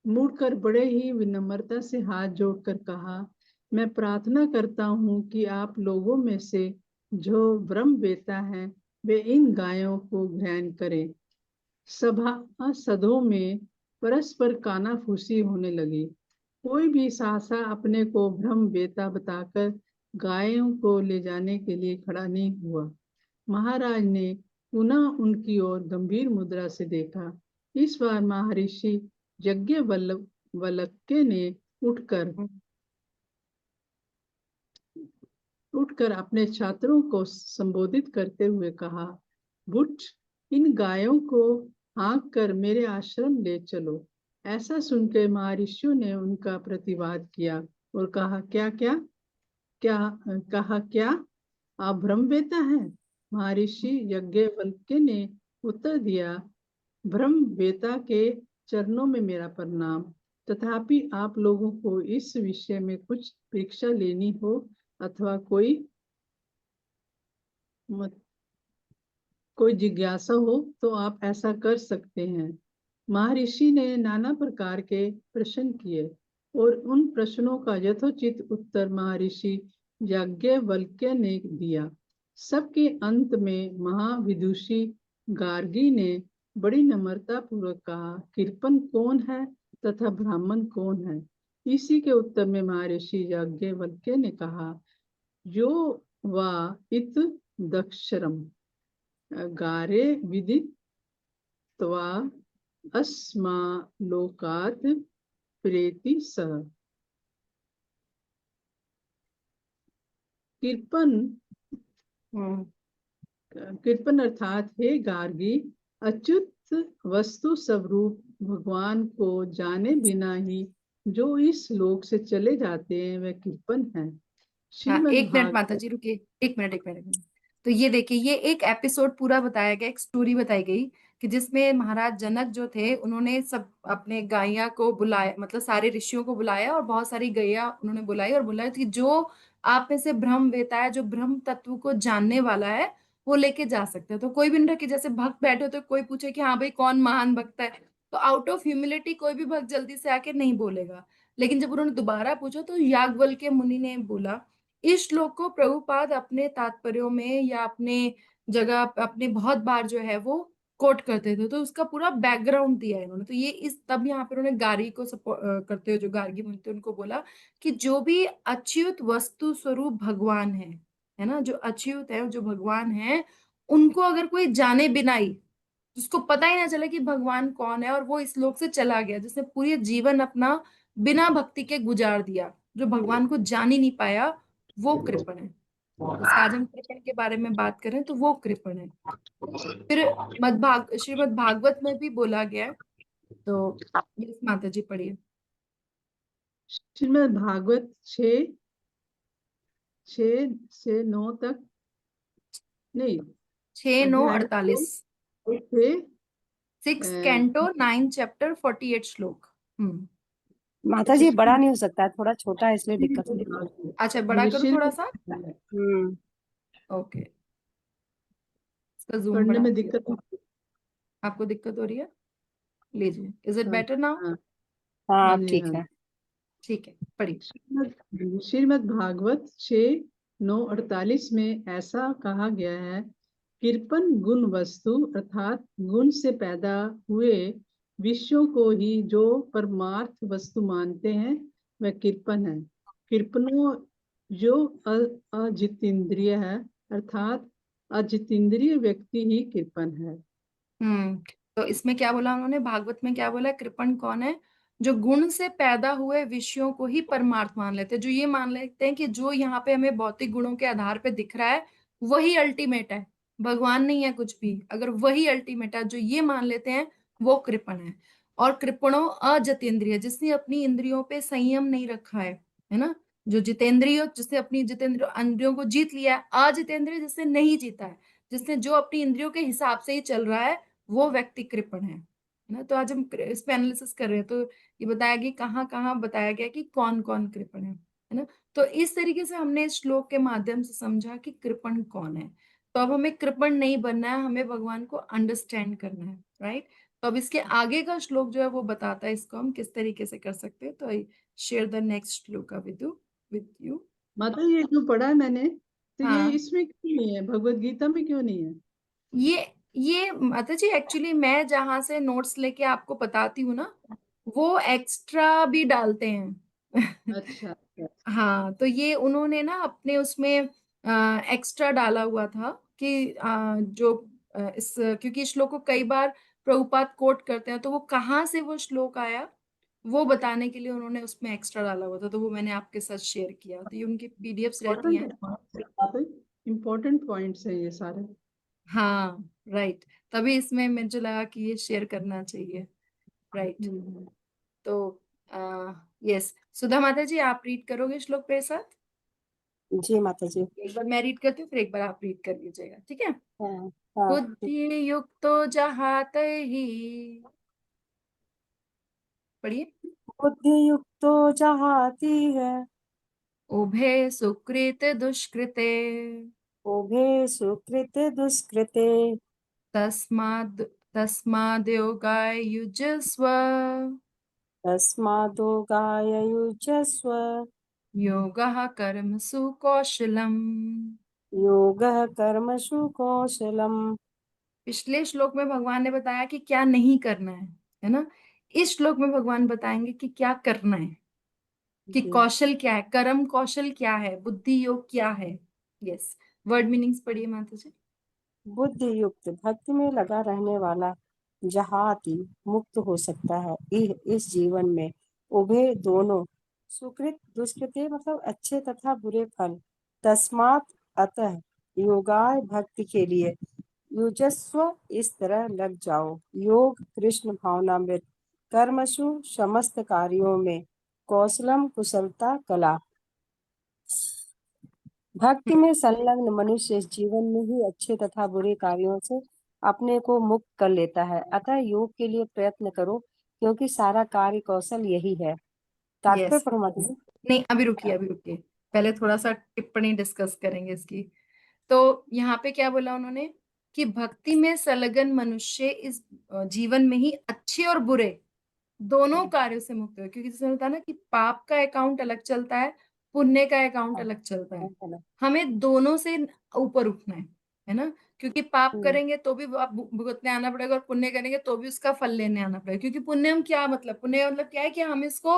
C: मुड़कर बड़े ही विनम्रता से हाथ जोड़कर कहा, मैं प्रार्थना करता हूँ कि आप लोगों में से जो ब्रह्म वेता है वे इन गायों को ग्रहण करें। सभासदों में परस्पर कानाफूसी होने लगी। कोई भी सहसा अपने को ब्रह्म वेता बताकर गायों को ले जाने के लिए खड़ा नहीं हुआ। महाराज ने पुनः उनकी ओर गंभीर मुद्रा से देखा। इस बार महर्षि यज्ञवल्क्य ने उठकर उठकर अपने छात्रों को संबोधित करते हुए कहा, बुट, इन गायों को हाँक कर मेरे आश्रम ले चलो। ऐसा सुनकर महर्षियों ने उनका प्रतिवाद किया और कहा, क्या क्या क्या कहा, क्या आप ब्रह्मवेता हैं? महर्षि यज्ञवल्क्य ने उत्तर दिया, ब्रह्मवेता के चरणों में मेरा प्रणाम। तथापि आप लोगों को इस विषय में कुछ परीक्षा लेनी हो अथवा कोई जिज्ञासा हो तो आप ऐसा कर सकते हैं। महर्षि ने नाना प्रकार के प्रश्न किए और उन प्रश्नों का यथोचित उत्तर महर्षि याज्ञवल्क्य ने दिया। सबके अंत में महाविदुषी गार्गी ने बड़ी नम्रता पूर्वक कहा, कृपण कौन है तथा ब्राह्मण कौन है? इसी के उत्तर में महर्षि याज्ञवल्क्य ने कहा, जो वा इत दक्षरम गारे विदित त्वा अस्मा लोकात प्रेति सह। कृपन अर्थात हे गार्गी, अच्युत वस्तु स्वरूप भगवान को जाने बिना ही जो इस लोक से चले जाते हैं वह कृपण है।
B: हाँ,
C: श्रीमद्
B: एक मिनट माता
C: भागवत।
B: जी रुकिए, एक मिनट एक मिनट एक मिनट। तो ये देखिए, ये एक एपिसोड पूरा बताया गया, एक स्टोरी बताई गई कि जिसमें महाराज जनक जो थे उन्होंने सब अपने गाइया को बुलाया, मतलब सारे ऋषियों को बुलाया और बहुत सारी गैया उन्होंने बुलाई और बुलाया कि जो आप में से ब्रह्म वेता है, जो ब्रह्म तत्व को जानने वाला है, वो लेके जा सकते हैं। तो कोई भी नहीं रहा कि जैसे भक्त बैठे हो तो कोई पूछे कि हाँ भाई कौन महान भक्त है, तो आउट ऑफ ह्यूमिलिटी कोई भी भक्त जल्दी से आके नहीं बोलेगा। लेकिन जब उन्होंने दोबारा पूछा तो याज्ञवल्क्य मुनि ने बोला। इस श्लोक को प्रभुपाद अपने तात्पर्यों में या अपने जगह अपने बहुत बार जो है वो कोट करते थे, तो उसका पूरा बैकग्राउंड दिया है इन्होंने। तो ये इस तब यहाँ पे उन्होंने गार्गी को करते हुए, जो गार्गी मुनि थे उनको बोला कि जो भी अच्युत वस्तु स्वरूप भगवान है ना, जो अच्युत है, जो भगवान है, उनको अगर कोई जाने बिना ही, जिसको पता ही ना चले कि भगवान कौन है और वो इस लोक से चला गया, जिसने पूरे जीवन अपना बिना भक्ति के गुजार दिया, जो भगवान को जान ही नहीं पाया, वो कृपण है। जैसे आज हम कृपण के बारे में बात करें तो वो कृपण है। फिर श्रीमद् भागवत में भी बोला गया है। तो यस माता जी पढ़िए।
C: श्रीमद् भागवत 6 से 9 तक, नहीं,
B: 6, 9, 48,
C: अध्याय
B: 6
C: 6।
B: कैंटो 9 चैप्टर 48 श्लोक।
A: माता जी बड़ा नहीं हो सकता है, थोड़ा छोटा है इसलिए दिक्कत हो रही है।
B: अच्छा, बड़ा करूँ थोड़ा सा।
A: हम्म।
B: ओके, इसका जूम
C: पढ़ने में
B: बढ़ाती हूँ।
C: दिक्कत।
B: आपको दिक्कत हो रही है? लीजिए, इज इट
C: हाँ
B: बेटर नाउ?
C: हाँ
A: हाँ
C: हाँ
A: अब
C: जी,
A: ठीक
C: हाँ।
A: है।
B: ठीक है, पढ़िए।
C: श्रीमद् भागवत 6:9-48 में ऐसा कहा गया है, कृपण गुण वस्तु अर्थात गुण से पैदा हुए विषयों को ही जो परमार्थ वस्तु मानते हैं वह कृपण है। कृपणों जो अजितेंद्रिय है अर्थात अजितेंद्रिय व्यक्ति ही कृपण है।
B: तो इसमें क्या बोला उन्होंने, भागवत में क्या बोला? कृपण कौन है? जो गुण से पैदा हुए विषयों को ही परमार्थ मान लेते हैं, जो ये मान लेते हैं कि जो यहाँ पे हमें भौतिक गुणों के आधार पे दिख रहा है वही अल्टीमेट है, भगवान नहीं है कुछ भी। अगर वही अल्टीमेट है, जो ये मान लेते हैं, वो कृपण है। और कृपणों अजितेंद्रिय, जिसने अपनी इंद्रियों पे संयम नहीं रखा है ना, जो जितेंद्रिय, जिसने अपनी जितेंद्रिय इंद्रियों को जीत लिया है। अजितेंद्रिय, जिसने नहीं जीता है, जिसने जो अपनी इंद्रियों के हिसाब से ही चल रहा है, वो व्यक्ति कृपण है ना। तो आज हम इस पे एनालिसिस कर रहे हैं, तो ये बताया गया कहाँ कहाँ बताया गया कि कौन कौन कृपण है ना। तो इस तरीके से हमने इस श्लोक के माध्यम से समझा कि कृपण कौन है। तो अब हमें कृपण नहीं बनना है, हमें भगवान को अंडरस्टैंड करना है, राइट। तो अब इसके आगे का श्लोक जो है वो बताता है इसको हम किस तरीके से कर सकते हैं। तो आई शेयर द नेक्स्ट श्लोक विद यू।
C: माता ये जो पढ़ा है मैंने, तो ये
B: हाँ,
C: इसमें क्यों नहीं है, भगवत गीता में क्यों नहीं है?
B: ये माता जी एक्चुअली मैं जहां से नोट्स लेके आपको बताती हूँ ना, वो एक्स्ट्रा भी डालते हैं।
C: अच्छा अच्छा।
B: हाँ, तो ये उन्होंने ना अपने उसमें एक्स्ट्रा डाला हुआ था कि जो इस, क्योंकि इस श्लोक को कई बार प्रभुपाद कोट करते हैं, तो वो कहाँ से वो श्लोक आया वो बताने के लिए उन्होंने उसमें एक्स्ट्रा डाला हुआ था, तो वो मैंने आपके साथ शेयर किया। तो ये उनकी पीडीएफ्स रहती हैं।
C: इम्पोर्टेंट पॉइंट्स है ये सारे।
B: हाँ, राइट। तभी इसमें मुझे लगा कि ये शेयर करना चाहिए, राइट। तो यस, सुधा माता जी आप रीड करोगे श्लोक मेरे साथ?
A: जी माता जी।
B: एक बार मैं रीड करती हूँ, फिर एक बार आप रीड कर लीजिएगा, ठीक है।
A: हाँ हाँ ठीक।
B: बुद्धि युक्तो जहाते ही, पढ़िए।
A: बुद्धि युक्तो जहाती है,
B: उभे सुकृत दुष्कृते,
A: उभे सुकृते दुष्कृते,
B: तस्माद् तस्माद् योगाय युजस्व,
A: तस्मादोगाय युजस्व,
B: योगः कर्मसु कौशलम्।
A: योगः कर्मसु कौशलम्।
B: पिछले श्लोक में भगवान ने बताया कि क्या नहीं करना है ना। इस श्लोक में भगवान बताएंगे कि क्या करना है, कि
C: जी।
B: कौशल क्या है, कर्म कौशल क्या है, बुद्धि योग क्या है। यस, वर्ड मीनिंग्स पढ़िए माता जी।
A: बुद्धि युक्त भक्ति में लगा रहने वाला जहाती मुक्त हो सकता है इस जीवन में। उभे दोनों, सुकृत दुष्कृते मतलब अच्छे तथा बुरे फल, तस्मात अतः, योगाय भक्ति के लिए, युजस्व इस तरह लग जाओ, योग कृष्ण भावनामृत, कर्मसु समस्त कार्यों में, कौशलम कुशलता कला। भक्ति में संलग्न मनुष्य इस जीवन में ही अच्छे तथा बुरे कार्यों से अपने को मुक्त कर लेता है। अतः योग के लिए प्रयत्न करो, क्योंकि सारा कार्य कौशल यही है। तात्पर्य
B: यस,
A: परमा दीजिए।
B: नहीं अभी रुकिए, पहले थोड़ा सा टिप्पणी डिस्कस करेंगे इसकी। तो यहाँ पे क्या बोला उन्होंने कि भक्ति में संलग्न मनुष्य इस जीवन में ही अच्छे और बुरे दोनों कार्यों से मुक्त हुए, क्योंकि जैसे होता है ना कि पाप का अकाउंट अलग चलता है, पुण्य का अकाउंट अलग चलता है। हमें दोनों से ऊपर उठना है ना, क्योंकि पाप करेंगे तो भी भुगतने आना पड़ेगा और पुण्य करेंगे तो भी उसका फल लेने आना पड़ेगा। क्योंकि पुण्य हम क्या मतलब, पुण्य मतलब क्या है कि हम इसको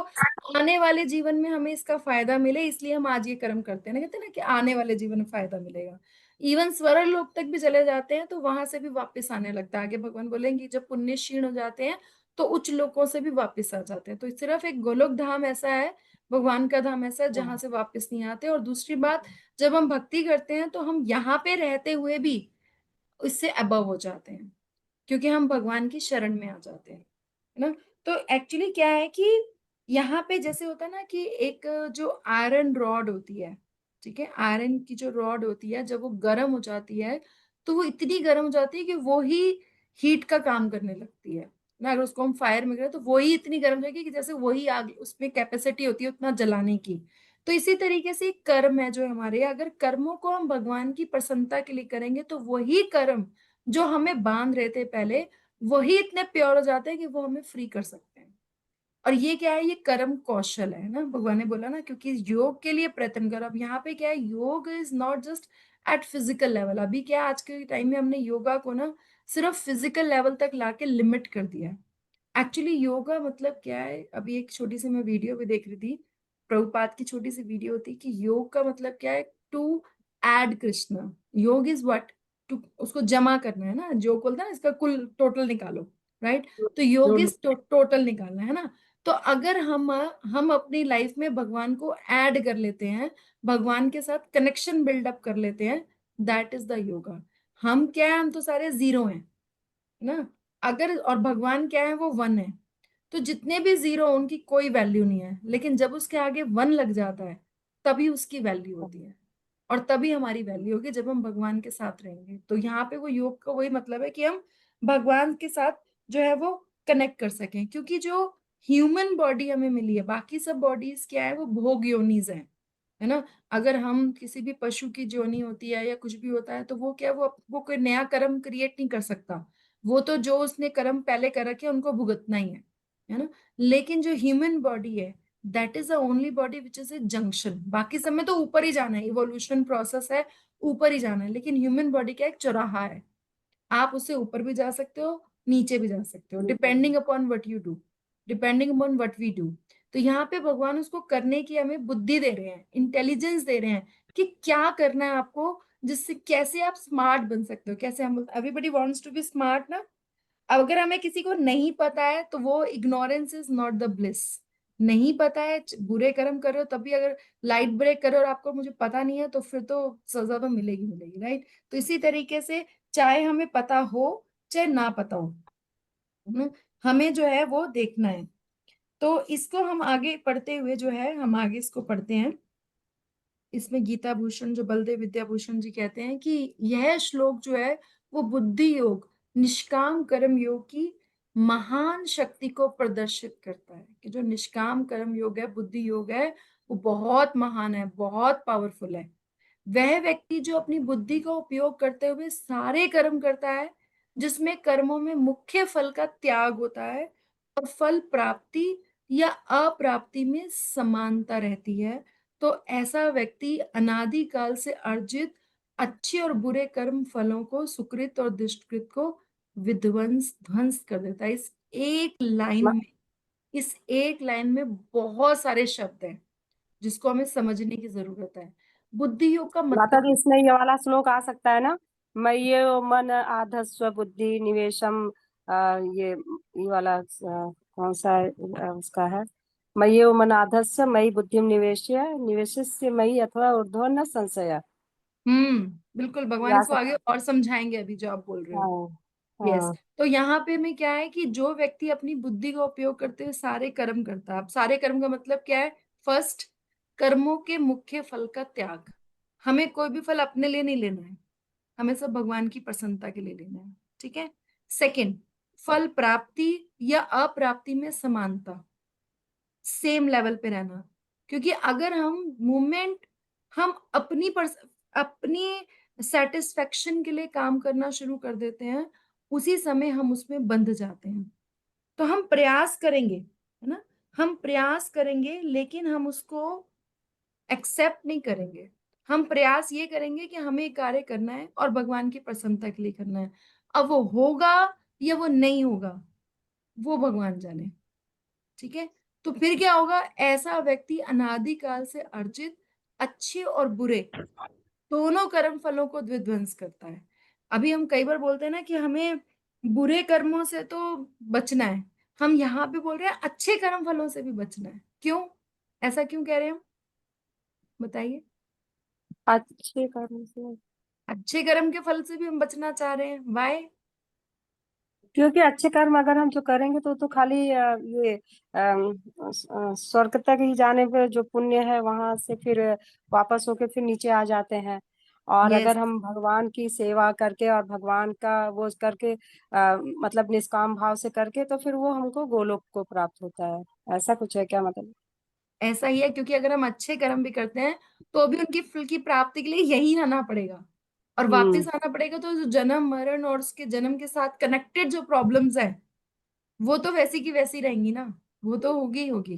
B: आने वाले जीवन में हमें इसका फायदा मिले, इसलिए हम आज ये कर्म करते हैं ना, कहते हैं ना कि आने वाले जीवन में फायदा मिलेगा। इवन स्वर्ग लोक तक भी चले जाते हैं तो वहां से भी वापस आने लगता है। आगे भगवान बोलेंगे जब पुण्य क्षीण हो जाते हैं तो उच्च लोकों से भी वापस आ जाते हैं। तो सिर्फ एक गोलोक धाम ऐसा है, भगवान का धाम ऐसा है जहां से वापस नहीं आते। और दूसरी बात, जब हम भक्ति करते हैं तो हम यहाँ पे रहते हुए भी इससे अबव हो जाते हैं, क्योंकि हम भगवान की शरण में आ जाते हैं, है ना। तो एक्चुअली क्या है कि यहाँ पे जैसे होता है ना कि एक जो आयरन रॉड होती है, ठीक है, आयरन की जो रॉड होती है जब वो गर्म हो जाती है तो वो इतनी गर्म हो जाती है कि वो ही हीट का काम करने लगती है ना। अगर उसको हम फायर में करें तो वो ही इतनी गर्म हो जाएगी कि जैसे वही आग, उसमें कैपेसिटी होती है उतना जलाने की। तो इसी तरीके से कर्म है जो हमारे, अगर कर्मों को हम भगवान की प्रसन्नता के लिए करेंगे तो वही कर्म जो हमें बांध रहे थे पहले, वही इतने प्योर हो जाते हैं कि वो हमें फ्री कर सकते हैं। और ये क्या है, ये कर्म कौशल है ना, भगवान ने बोला ना, क्योंकि योग के लिए प्रयत्न करो। अब यहाँ पे क्या है, योग is not just eight physical level. अभी क्या है, आज के टाइम में हमने योगा को ना सिर्फ फिजिकल लेवल तक लाके लिमिट कर दिया है। एक्चुअली योगा मतलब क्या है, अभी एक छोटी सी मैं वीडियो भी देख रही थी, प्रभुपाद की छोटी सी वीडियो थी कि योग का मतलब क्या है, टू ऐड कृष्णा। योग इज व्हाट, टू, उसको जमा करना है ना, जो बोलता है ना इसका कुल टोटल निकालो, राइट। तो योग इज टोटल निकालना है ना। तो अगर हम अपनी लाइफ में भगवान को ऐड कर लेते हैं, भगवान के साथ कनेक्शन बिल्डअप कर लेते हैं, दैट इज द योगा। हम क्या है, हम तो सारे जीरो हैं ना। अगर और भगवान क्या है, वो वन है। तो जितने भी जीरो उनकी कोई वैल्यू नहीं है, लेकिन जब उसके आगे वन लग जाता है तभी उसकी वैल्यू होती है। और तभी हमारी वैल्यू होगी जब हम भगवान के साथ रहेंगे। तो यहाँ पे वो योग का वही मतलब है कि हम भगवान के साथ जो है वो कनेक्ट कर सकें। क्योंकि जो ह्यूमन बॉडी हमें मिली है, बाकी सब बॉडीज क्या है, वो भोग योनिज है ना। अगर हम किसी भी पशु की जोनी होती है या कुछ भी होता है तो वो क्या, वो कोई नया कर्म क्रिएट नहीं कर सकता। वो तो जो उसने कर्म पहले कर रखे उनको भुगतना ही है ना। लेकिन जो ह्यूमन बॉडी है, that is the only body which is a junction. बाकी सब में तो ऊपर ही जाना है, इवोल्यूशन प्रोसेस है, ऊपर ही जाना है। लेकिन ह्यूमन बॉडी का एक चौराहा है, आप उससे ऊपर भी जा सकते हो, नीचे भी जा सकते हो, depending upon what you do, depending upon what we do. तो यहाँ पे भगवान उसको करने की हमें बुद्धि दे रहे हैं, इंटेलिजेंस दे रहे हैं कि क्या करना है आपको, जिससे कैसे आप स्मार्ट बन सकते हो। कैसे हम, everybody wants to be smart ना। अब अगर हमें किसी को नहीं पता है तो वो ignorance is not the bliss. नहीं पता है, बुरे कर्म कर रहे हो तभी, अगर लाइट ब्रेक करो और आपको मुझे पता नहीं है तो फिर तो सजा तो मिलेगी मिलेगी, राइट। तो इसी तरीके से चाहे हमें पता हो चाहे ना पता हो, हमें जो है वो देखना है। तो इसको हम आगे पढ़ते हुए जो है, हम आगे इसको पढ़ते हैं। इसमें गीता भूषण जो बलदेव विद्याभूषण जी कहते हैं कि यह श्लोक जो है वो बुद्धि योग, निष्काम कर्म योग की महान शक्ति को प्रदर्शित करता है। कि जो निष्काम कर्म योग है, बुद्धि योग है, वो बहुत महान है, बहुत पावरफुल है। वह व्यक्ति जो अपनी बुद्धि का उपयोग करते हुए सारे कर्म करता है, जिसमें कर्मों में मुख्य फल का त्याग होता है और फल प्राप्ति या अप्राप्ति में समानता रहती है, तो ऐसा व्यक्ति अनादिकाल से अर्जित अच्छे और बुरे कर्म फलों को, सुकृत और दुष्कृत को विध्वंस ध्वंस कर देता है। इस एक लाइन में बहुत सारे शब्द हैं जिसको हमें समझने की जरूरत है। बुद्धि योग का
A: माता
B: मतलब,
A: जी, इसमें ये वाला श्लोक आ सकता है ना, मय्यो मन आधस्व बुद्धि निवेशम। ये वाला कौन सा उसका है, मय्यो मन आधस्व मयि बुद्धिम निवेश्य निवेशस्य मयि अथवा ऊर्ध्व न संशय।
B: बिल्कुल, भगवान
A: ये आ
B: इसको आगे
A: सकता
B: और समझाएंगे अभी जो आप बोल रहे हो।
A: है।
B: यस
A: हाँ
B: तो यहाँ पे में क्या है कि जो व्यक्ति अपनी बुद्धि का उपयोग करते हुए सारे कर्म करता है, अब सारे कर्म का मतलब क्या है? फर्स्ट, कर्मों के मुख्य फल का त्याग। हमें कोई भी फल अपने लिए नहीं लेना है, हमें सब भगवान की प्रसन्नता के लिए लेना है, ठीक है। सेकंड, फल प्राप्ति या अप्राप्ति में समानता, सेम लेवल पे रहना। क्योंकि अगर हम अपनी सेटिस्फेक्शन के लिए काम करना शुरू कर देते हैं, उसी समय हम उसमें बंध जाते हैं। तो हम प्रयास करेंगे, है ना, हम प्रयास करेंगे, लेकिन हम उसको एक्सेप्ट नहीं करेंगे। हम प्रयास ये करेंगे कि हमें ये कार्य करना है और भगवान की प्रसन्नता के लिए करना है। अब वो होगा या वो नहीं होगा, वो भगवान जाने, ठीक है। तो फिर क्या होगा? ऐसा व्यक्ति अनादिकाल से अर्जित अच्छे और बुरे दोनों कर्म फलों को विध्वंस करता है। अभी हम कई बार बोलते हैं ना कि हमें बुरे कर्मों से तो बचना है, हम यहाँ पे बोल रहे हैं अच्छे कर्म फलों से भी बचना है। क्यों? ऐसा क्यों कह रहे हैं हम? बताइए।
A: अच्छे कर्म से,
B: अच्छे कर्म के फल से भी हम बचना चाह रहे हैं, वाई?
A: क्योंकि अच्छे कर्म अगर हम जो करेंगे तो खाली ये स्वर्ग तक ही जाने पे जो पुण्य है वहां से फिर वापस होके फिर नीचे आ जाते हैं। और
B: यस,
A: अगर हम भगवान की सेवा करके और भगवान का वो करके मतलब निष्काम भाव से करके तो फिर वो हमको गोलोक को प्राप्त होता है। ऐसा कुछ है क्या मतलब?
B: ऐसा ही है। क्योंकि अगर हम अच्छे कर्म भी करते हैं तो भी उनकी फल की प्राप्ति के लिए यही आना पड़ेगा, और
A: हम्म।
B: वापस आना पड़ेगा। तो जो जन्म मरण और उसके जन्म के साथ कनेक्टेड जो प्रॉब्लम्स है, वो तो वैसी की वैसी रहेंगी ना, वो तो होगी ही होगी,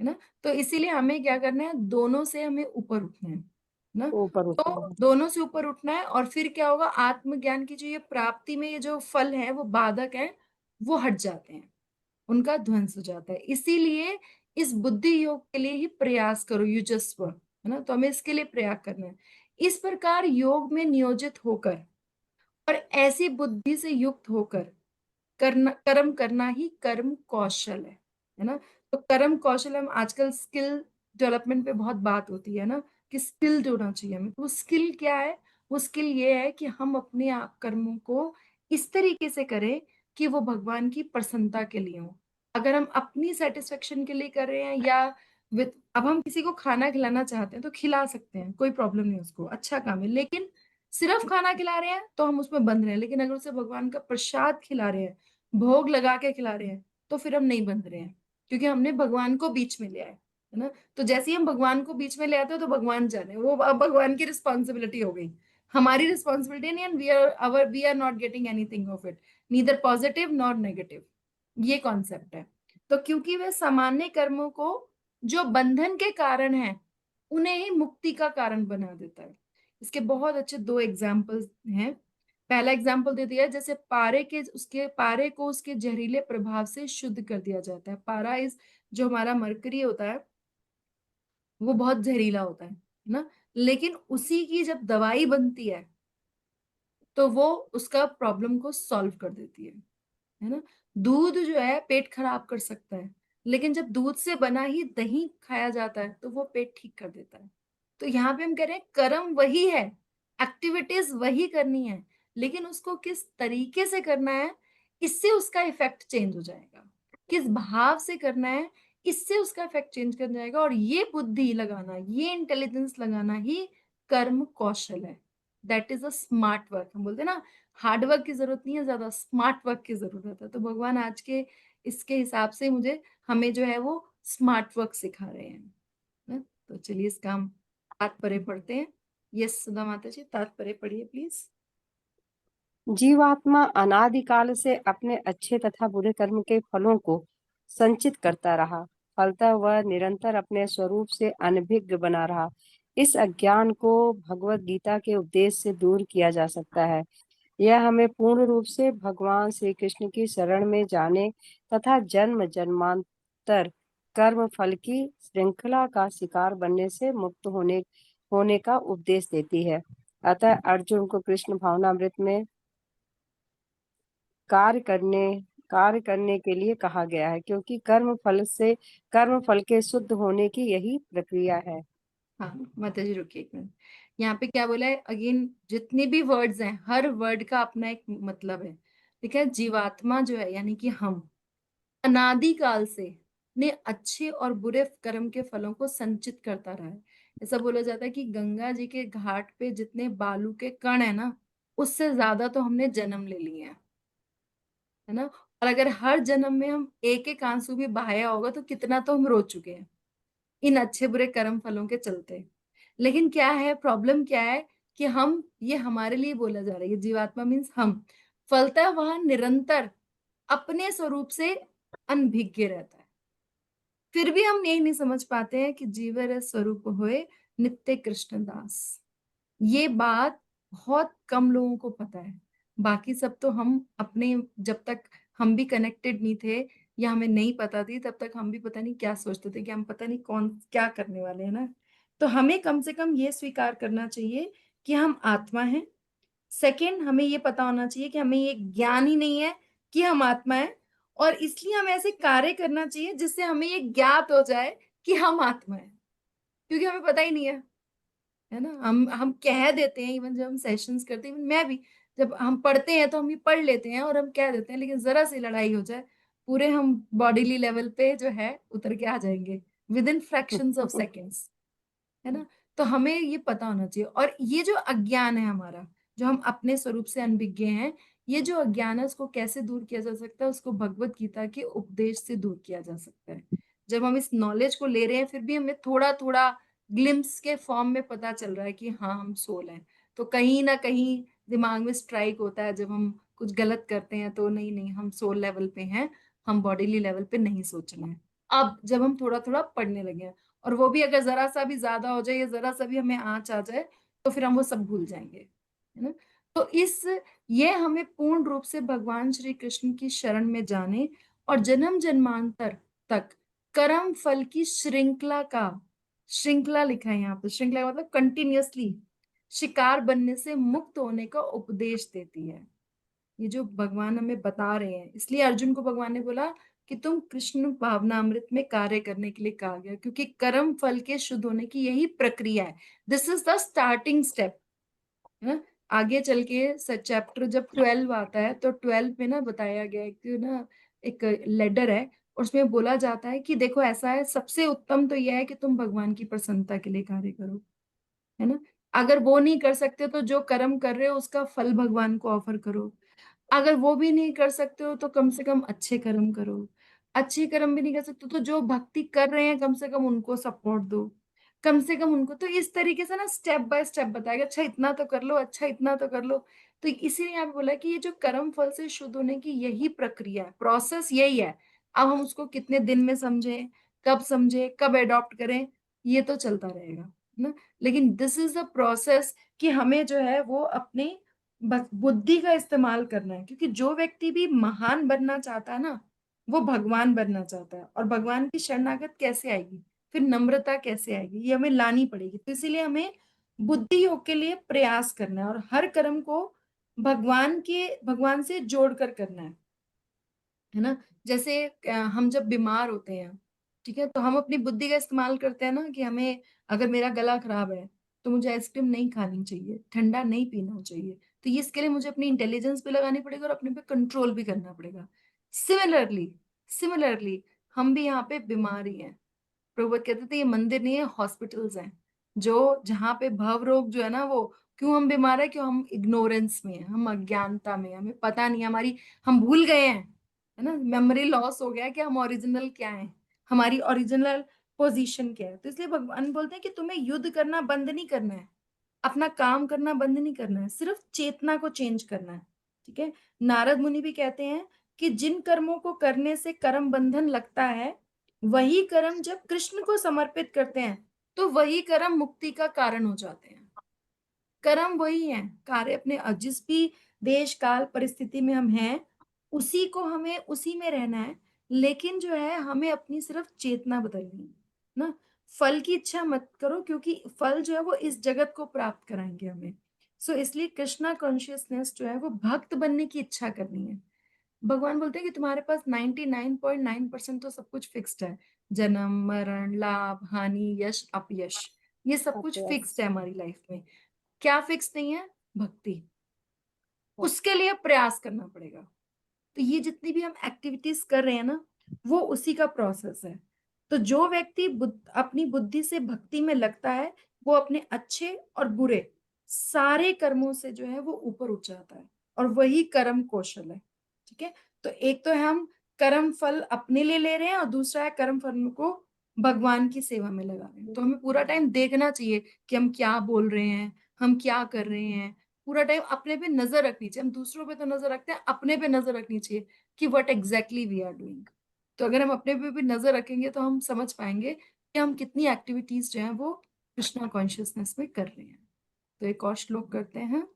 B: है ना। तो इसीलिए हमें क्या करना है? दोनों से हमें ऊपर उठना है ना।
A: ऊपर
B: तो
A: उठना है।
B: दोनों से ऊपर उठना है, और फिर क्या होगा? आत्मज्ञान की जो ये प्राप्ति में ये जो फल है, वो बाधक है, वो हट जाते हैं, उनका ध्वंस हो जाता है। इसीलिए इस बुद्धि योग के लिए ही प्रयास करो, युजस्व, है ना। तो हमें इसके लिए प्रयास करना है। इस प्रकार योग में नियोजित होकर और ऐसी बुद्धि से युक्त होकर कर्म करना ही कर्म कौशल है ना। तो कर्म कौशल, हम आजकल स्किल डेवलपमेंट पे बहुत बात होती है ना, कि स्किल होना चाहिए हमें। तो वो स्किल क्या है? वो स्किल ये है कि हम अपने आप कर्मों को इस तरीके से करें कि वो भगवान की प्रसन्नता के लिए हो। अगर हम अपनी सेटिस्फेक्शन के लिए कर रहे हैं, या विद अब हम किसी को खाना खिलाना चाहते हैं तो खिला सकते हैं, कोई प्रॉब्लम नहीं, उसको अच्छा काम है। लेकिन सिर्फ खाना खिला रहे हैं तो हम उसमें बंध रहे हैं। लेकिन अगर उसे भगवान का प्रसाद खिला रहे हैं, भोग लगा के खिला रहे हैं, तो फिर हम नहीं बंध रहे हैं, क्योंकि हमने भगवान को बीच में लिया है ना। तो जैसे ही हम भगवान को बीच में ले आते हो तो भगवान जाने, वो अब भगवान की रिस्पॉन्सिबिलिटी हो गई, हमारी रिस्पॉन्सिबिलिटी नहीं। And we are not getting anything of it, neither positive nor negative. ये कॉन्सेप्ट है। तो क्योंकि वे सामान्य कर्मों को जो बंधन के कारण है, उन्हें ही मुक्ति का कारण बना देता है। इसके बहुत अच्छे दो एग्जाम्पल्स हैं। पहला एग्जाम्पल दे दिया, जैसे पारे को उसके जहरीले प्रभाव से शुद्ध कर दिया जाता है। पारा इस जो हमारा मरकरी होता है, वो बहुत जहरीला होता है ना। लेकिन उसी की जब दवाई बनती है तो वो उसका प्रॉब्लम को सॉल्व कर देती है ना। दूध जो है पेट खराब कर सकता है, लेकिन जब दूध से बना ही दही खाया जाता है तो वो पेट ठीक कर देता है। तो यहाँ पे हम कह रहे हैं कर्म वही है, एक्टिविटीज वही करनी है, लेकिन उसको किस तरीके से करना है, इससे उसका इफेक्ट चेंज हो जाएगा। किस भाव से करना है, इससे उसका इफेक्ट चेंज कर जाएगा। और ये बुद्धि लगाना, ये इंटेलिजेंस लगाना ही कर्म कौशल है। That is a smart work. हम बोलते हैं ना, हार्ड वर्क की जरूरत नहीं है, ज्यादा स्मार्ट वर्क की जरूरत है। तो भगवान आज के इसके हिसाब से मुझे हमें जो है वो स्मार्ट वर्क सिखा रहे हैं ना। तो चलिए इसका हम तात्पर्य पढ़ते हैं। यस सुधा माता जी, तात्पर्य पढ़िए प्लीज।
A: जीवात्मा अनादिकाल से अपने अच्छे तथा बुरे कर्म के फलों को संचित करता रहा, फलतः वह निरंतर अपने स्वरूप से अनभिज्ञ बना रहा। इस अज्ञान को भगवत गीता के उपदेश से दूर किया जा सकता है। यह हमें पूर्ण रूप से भगवान श्री कृष्ण की शरण में जाने तथा जन्म जन्मांतर कर्म फल की श्रृंखला का शिकार बनने से मुक्त होने का उपदेश देती है। अतः अर्जुन को कृष्ण भावनामृत में कार्य करने कार्य करने के लिए कहा गया है, क्योंकि कर्म फल के शुद्ध होने की यही प्रक्रिया है।
B: हाँ माता जी रुकिए एक मिनट। यहाँ पे क्या बोला है अगेन? जितने भी वर्ड्स हैं, हर वर्ड का अपना एक मतलब है। ठीक है। जीवात्मा जो है यानी कि हम अनादिकाल से ने अच्छे और बुरे कर्म के फलों को संचित करता रहा है। ऐसा बोला जाता है कि गंगा जी के घाट पे जितने बालू के कण है ना, उससे ज्यादा तो हमने जन्म ले लिए हैं, है ना। और अगर हर जन्म में हम एक एक आंसू भी बहाया होगा तो कितना तो हम रो चुके हैं इन अच्छे बुरे कर्म फलों के चलते। लेकिन क्या है, प्रॉब्लम क्या है कि हम, ये हमारे लिए बोला जा रहा है, जीवात्मा मीन्स हम, फलतः वह निरंतर अपने स्वरूप से अनभिज्ञ रहता है। फिर भी हम यही नहीं समझ पाते हैं कि जीवर स्वरूप होए नित्य कृष्ण दास। ये बात बहुत कम लोगों को पता है। बाकी सब तो हम अपने, जब तक हम भी कनेक्टेड नहीं थे या हमें नहीं पता थी, तब तक हम भी पता नहीं क्या सोचते थे कि हम पता नहीं कौन क्या करने वाले हैं ना। तो हमें कम से कम ये स्वीकार करना चाहिए कि हम आत्मा हैं। सेकंड, हमें ये पता होना चाहिए कि हमें ये ज्ञान ही नहीं है कि हम आत्मा है, और इसलिए हमें ऐसे कार्य करना चाहिए जिससे हमें ये ज्ञात हो जाए कि हम आत्मा है, क्योंकि हमें पता ही नहीं है ना। हम कह देते हैं, इवन जब हम सेशंस करते हैं, इवन मैं भी, जब हम पढ़ते हैं तो हम ये पढ़ लेते हैं और हम कह देते हैं, लेकिन जरा सी लड़ाई हो जाए पूरे हम बॉडीली लेवल पे जो है उतर के आ जाएंगे with in fractions of seconds, है ना। तो हमें ये पता होना चाहिए। और ये जो अज्ञान है हमारा, जो हम अपने स्वरूप से अनभिज्ञ हैं, ये जो अज्ञान है उसको कैसे दूर किया जा सकता है? उसको भगवत गीता के उपदेश से दूर किया जा सकता है। जब हम इस नॉलेज को ले रहे हैं फिर भी हमें थोड़ा थोड़ा ग्लिम्स के फॉर्म में पता चल रहा है कि हाँ हम सोल हैं, तो कहीं ना कहीं दिमाग में स्ट्राइक होता है जब हम कुछ गलत करते हैं, तो नहीं नहीं हम सोल लेवल पे हैं, हम बॉडीली लेवल पे नहीं सोचना है। अब जब हम थोड़ा थोड़ा पढ़ने लगे हैं, और वो भी अगर जरा सा भी ज्यादा हो जाए या जरा सा भी हमें आंच आ जाए तो फिर हम वो सब भूल जाएंगे, है ना। तो इस, ये हमें पूर्ण रूप से भगवान श्री कृष्ण की शरण में जाने और जन्म जन्मांतर तक कर्म फल की श्रृंखला का, श्रृंखला लिखा है यहाँ पे, श्रृंखला का मतलब कंटिन्यूअसली शिकार बनने से मुक्त होने का उपदेश देती है। ये जो भगवान हमें बता रहे हैं, इसलिए अर्जुन को भगवान ने बोला कि तुम कृष्ण भावनामृत में कार्य करने के लिए कहा गया, क्योंकि कर्म फल के शुद्ध होने की यही प्रक्रिया है। This is the starting step, है ना। आगे चल के चैप्टर जब 12 आता है तो 12 में ना बताया गया है कि ना, एक लेटर है, उसमें बोला जाता है कि देखो ऐसा है, सबसे उत्तम तो यह है कि तुम भगवान की प्रसन्नता के लिए कार्य करो, है ना। अगर वो नहीं कर सकते तो जो कर्म कर रहे हो उसका फल भगवान को ऑफर करो। अगर वो भी नहीं कर सकते हो तो कम से कम अच्छे कर्म करो। अच्छे कर्म भी नहीं कर सकते तो जो भक्ति कर रहे हैं कम से कम उनको सपोर्ट दो, कम से कम उनको। तो इस तरीके से ना स्टेप बाय स्टेप बताएगा, अच्छा इतना तो कर लो, अच्छा इतना तो कर लो। तो इसीलिए यहाँ पे बोला कि ये जो कर्म फल से शुद्ध होने की यही प्रक्रिया है, प्रोसेस यही है। अब हम उसको कितने दिन में समझे, कब एडॉप्ट करें, ये तो चलता रहेगा, है ना। लेकिन दिस इज द प्रोसेस कि हमें जो है वो अपने बस बुद्धि का इस्तेमाल करना है, क्योंकि जो व्यक्ति भी महान बनना चाहता है ना, वो भगवान बनना चाहता है। और भगवान की शरणागत कैसे आएगी, फिर नम्रता कैसे आएगी, ये हमें लानी पड़ेगी। तो इसीलिए हमें बुद्धि योग के लिए प्रयास करना है और हर कर्म को भगवान से जोड़ कर करना है ना। जैसे हम जब बीमार होते हैं, ठीक है, तो हम अपनी बुद्धि का इस्तेमाल करते हैं ना कि हमें, अगर मेरा गला खराब है तो मुझे आइसक्रीम नहीं खानी चाहिए, ठंडा नहीं पीना चाहिए। तो ये इसके लिए मुझे अपनी इंटेलिजेंस भी लगानी पड़ेगी और अपने पे कंट्रोल भी करना पड़ेगा। सिमिलरली सिमिलरली हम भी यहाँ पे बीमार ही हैं। प्रभुपद कहते थे ये मंदिर नहीं है, हॉस्पिटल्स हैं, जो जहाँ पे भव रोग जो है ना, वो क्यों हम बीमार है, क्यों हम इग्नोरेंस में हैं, हम अज्ञानता में हैं, हमें पता नहीं है, हमारी, हम भूल गए हैं, है ना। मेमोरी लॉस हो गया है कि हम ओरिजिनल क्या है, हमारी ओरिजिनल पोजीशन क्या है। तो इसलिए भगवान बोलते हैं कि तुम्हें युद्ध करना बंद नहीं करना है, अपना काम करना बंद नहीं करना है, सिर्फ चेतना को चेंज करना है, ठीक है। नारद मुनि भी कहते हैं कि जिन कर्मों को करने से कर्म बंधन लगता है, वही कर्म जब कृष्ण को समर्पित करते हैं तो वही कर्म मुक्ति का कारण हो जाते हैं। कर्म वही है, कार्य अपने जिस भी देश काल परिस्थिति में हम हैं, उसी को हमें उसी में रहना है। लेकिन जो है हमें अपनी सिर्फ चेतना बदलनी है ना। फल की इच्छा मत करो, क्योंकि फल जो है वो इस जगत को प्राप्त कराएंगे हमें। सो इसलिए कृष्णा कॉन्शियसनेस जो है वो भक्त बनने की इच्छा करनी है। भगवान बोलते हैं कि तुम्हारे पास 99.9% तो सब कुछ फिक्स्ड है। जन्म मरण लाभ हानि यश अपयश, ये सब कुछ
A: अपयश।
B: फिक्स्ड है हमारी लाइफ में। क्या फिक्स नहीं है? भक्ति। उसके लिए प्रयास करना पड़ेगा। तो ये जितनी भी हम एक्टिविटीज कर रहे हैं ना, वो उसी का प्रोसेस है। तो जो व्यक्ति अपनी बुद्धि से भक्ति में लगता है, वो अपने अच्छे और बुरे सारे कर्मों से जो है वो ऊपर उठ जाता है, और वही कर्म कौशल है। ठीक है, तो एक तो है हम कर्म फल अपने लिए ले रहे हैं, और दूसरा है कर्म फल को भगवान की सेवा में लगा रहे हैं। तो हमें पूरा टाइम देखना चाहिए कि हम क्या बोल रहे हैं, हम क्या कर रहे हैं। पूरा टाइम अपने पे नजर रखनी चाहिए। हम दूसरों पे तो नजर रखते हैं, अपने पे नजर रखनी चाहिए कि what exactly we are doing. तो अगर हम अपने पे भी नजर रखेंगे तो हम समझ पाएंगे कि हम कितनी एक्टिविटीज जो है वो कृष्णा कॉन्शियसनेस में कर रहे हैं। तो एक और श्लोक करते हैं।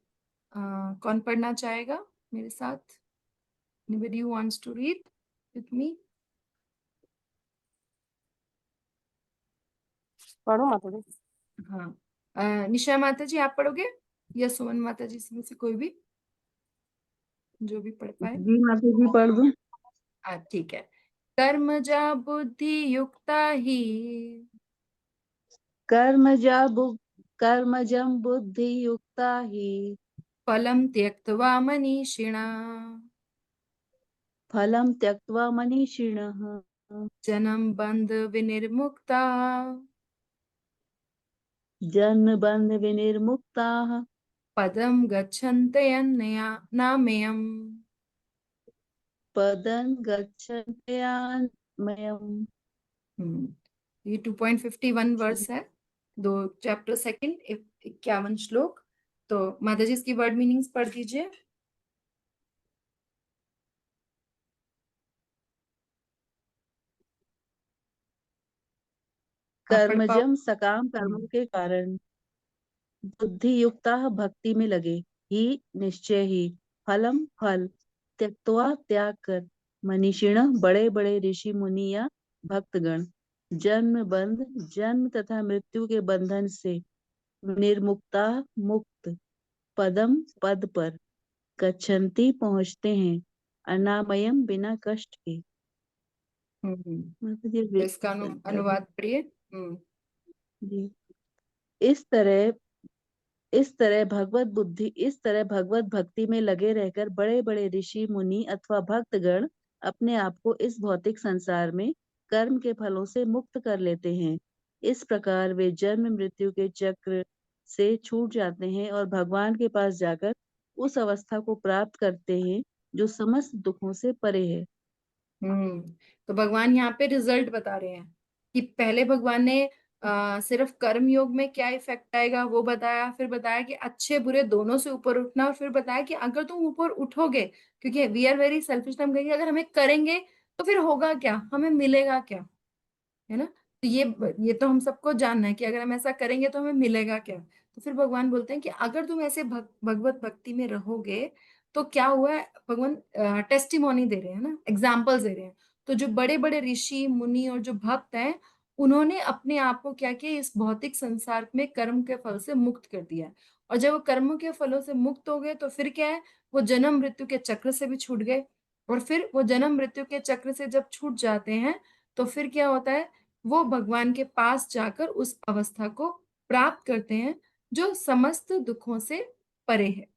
B: कौन पढ़ना चाहेगा मेरे साथ? Anybody who wants to read with me?
A: पढ़ो माता जी।
B: हाँ, निशा माता जी आप पढ़ोगे, या सुमन माता जी में से कोई भी, जो भी पढ़ पाए।
C: जी माता जी पढ़ दूं।
B: ठीक है। कर्मजा बुद्धि युक्ता ही
C: कर्मजं बुद्धि युक्ता ही
B: फलं त्यक्त्वा मनीषिणा
C: फलं त्यक्त्वा मनीषिणः
B: जन्म बंध विनिर्मुक्ता
C: जन्मबन्ध विनिर्मुक्ताः
B: पदं गच्छन्त्यनया नामयम्।
C: पदं गच्छन्त्यमयम्।
B: ये 2.51 वर्स है, 2 चैप्टर 2 51 श्लोक। तो माता जी इसकी वर्ड मीनिंग्स पढ़ दीजिए। आप पढ़ पाओ?
C: कर्मजम सकाम कर्मों के कारण बुद्धि युक्ता भक्ति में लगे ही निश्चय ही फलम फल त्यक्त्वा त्याग कर मनीषिण बड़े बड़े ऋषि मुनि या भक्तगण जन्म तथा मृत्यु के बंधन से निर्मुक्ता मुक्त पदम पद पर गच्छन्ति पहुंचते हैं अनामयम बिना कष्ट के।
B: हम्म।
C: मतलब ये
B: तो इसका अनुवाद पढ़िए।
C: जी इस तरह इस तरह भगवत भक्ति में लगे रहकर बड़े बड़े ऋषि मुनि अथवा भक्तगण अपने आप को इस भौतिक संसार में कर्म के फलों से मुक्त कर लेते हैं। इस प्रकार वे जन्म मृत्यु के चक्र से छूट जाते हैं और भगवान के पास जाकर उस अवस्था को प्राप्त करते हैं जो समस्त दुखों से परे है।
B: तो भगवान यहाँ पे रिजल्ट बता रहे हैं कि पहले भगवान ने सिर्फ कर्म योग में क्या इफेक्ट आएगा वो बताया, फिर बताया कि अच्छे बुरे दोनों से ऊपर उठना, और फिर बताया कि अगर तुम ऊपर उठोगे, क्योंकि वी आर वेरी सेल्फिश, हम कहेंगे अगर हमें करेंगे तो फिर होगा क्या, हमें मिलेगा क्या, है ना। तो ये तो हम सबको जानना है कि अगर हम ऐसा करेंगे तो हमें मिलेगा क्या। तो फिर भगवान बोलते हैं कि अगर तुम ऐसे भगवत भक्ति में रहोगे तो क्या हुआ है, भगवान टेस्टिमोनी दे रहे हैं ना, एग्जाम्पल्स दे रहे हैं। तो जो बड़े बड़े ऋषि मुनि और जो भक्त हैं, उन्होंने अपने आप को क्या किया, इस भौतिक संसार में कर्म के फल से मुक्त कर दिया है। और जब वो कर्मों के फलों से मुक्त हो गए तो फिर क्या है, वो जन्म मृत्यु के चक्र से भी छूट गए। और फिर वो जन्म मृत्यु के चक्र से जब छूट जाते हैं तो फिर क्या होता है, वो भगवान के पास जाकर उस अवस्था को प्राप्त करते हैं जो समस्त दुखों से परे है।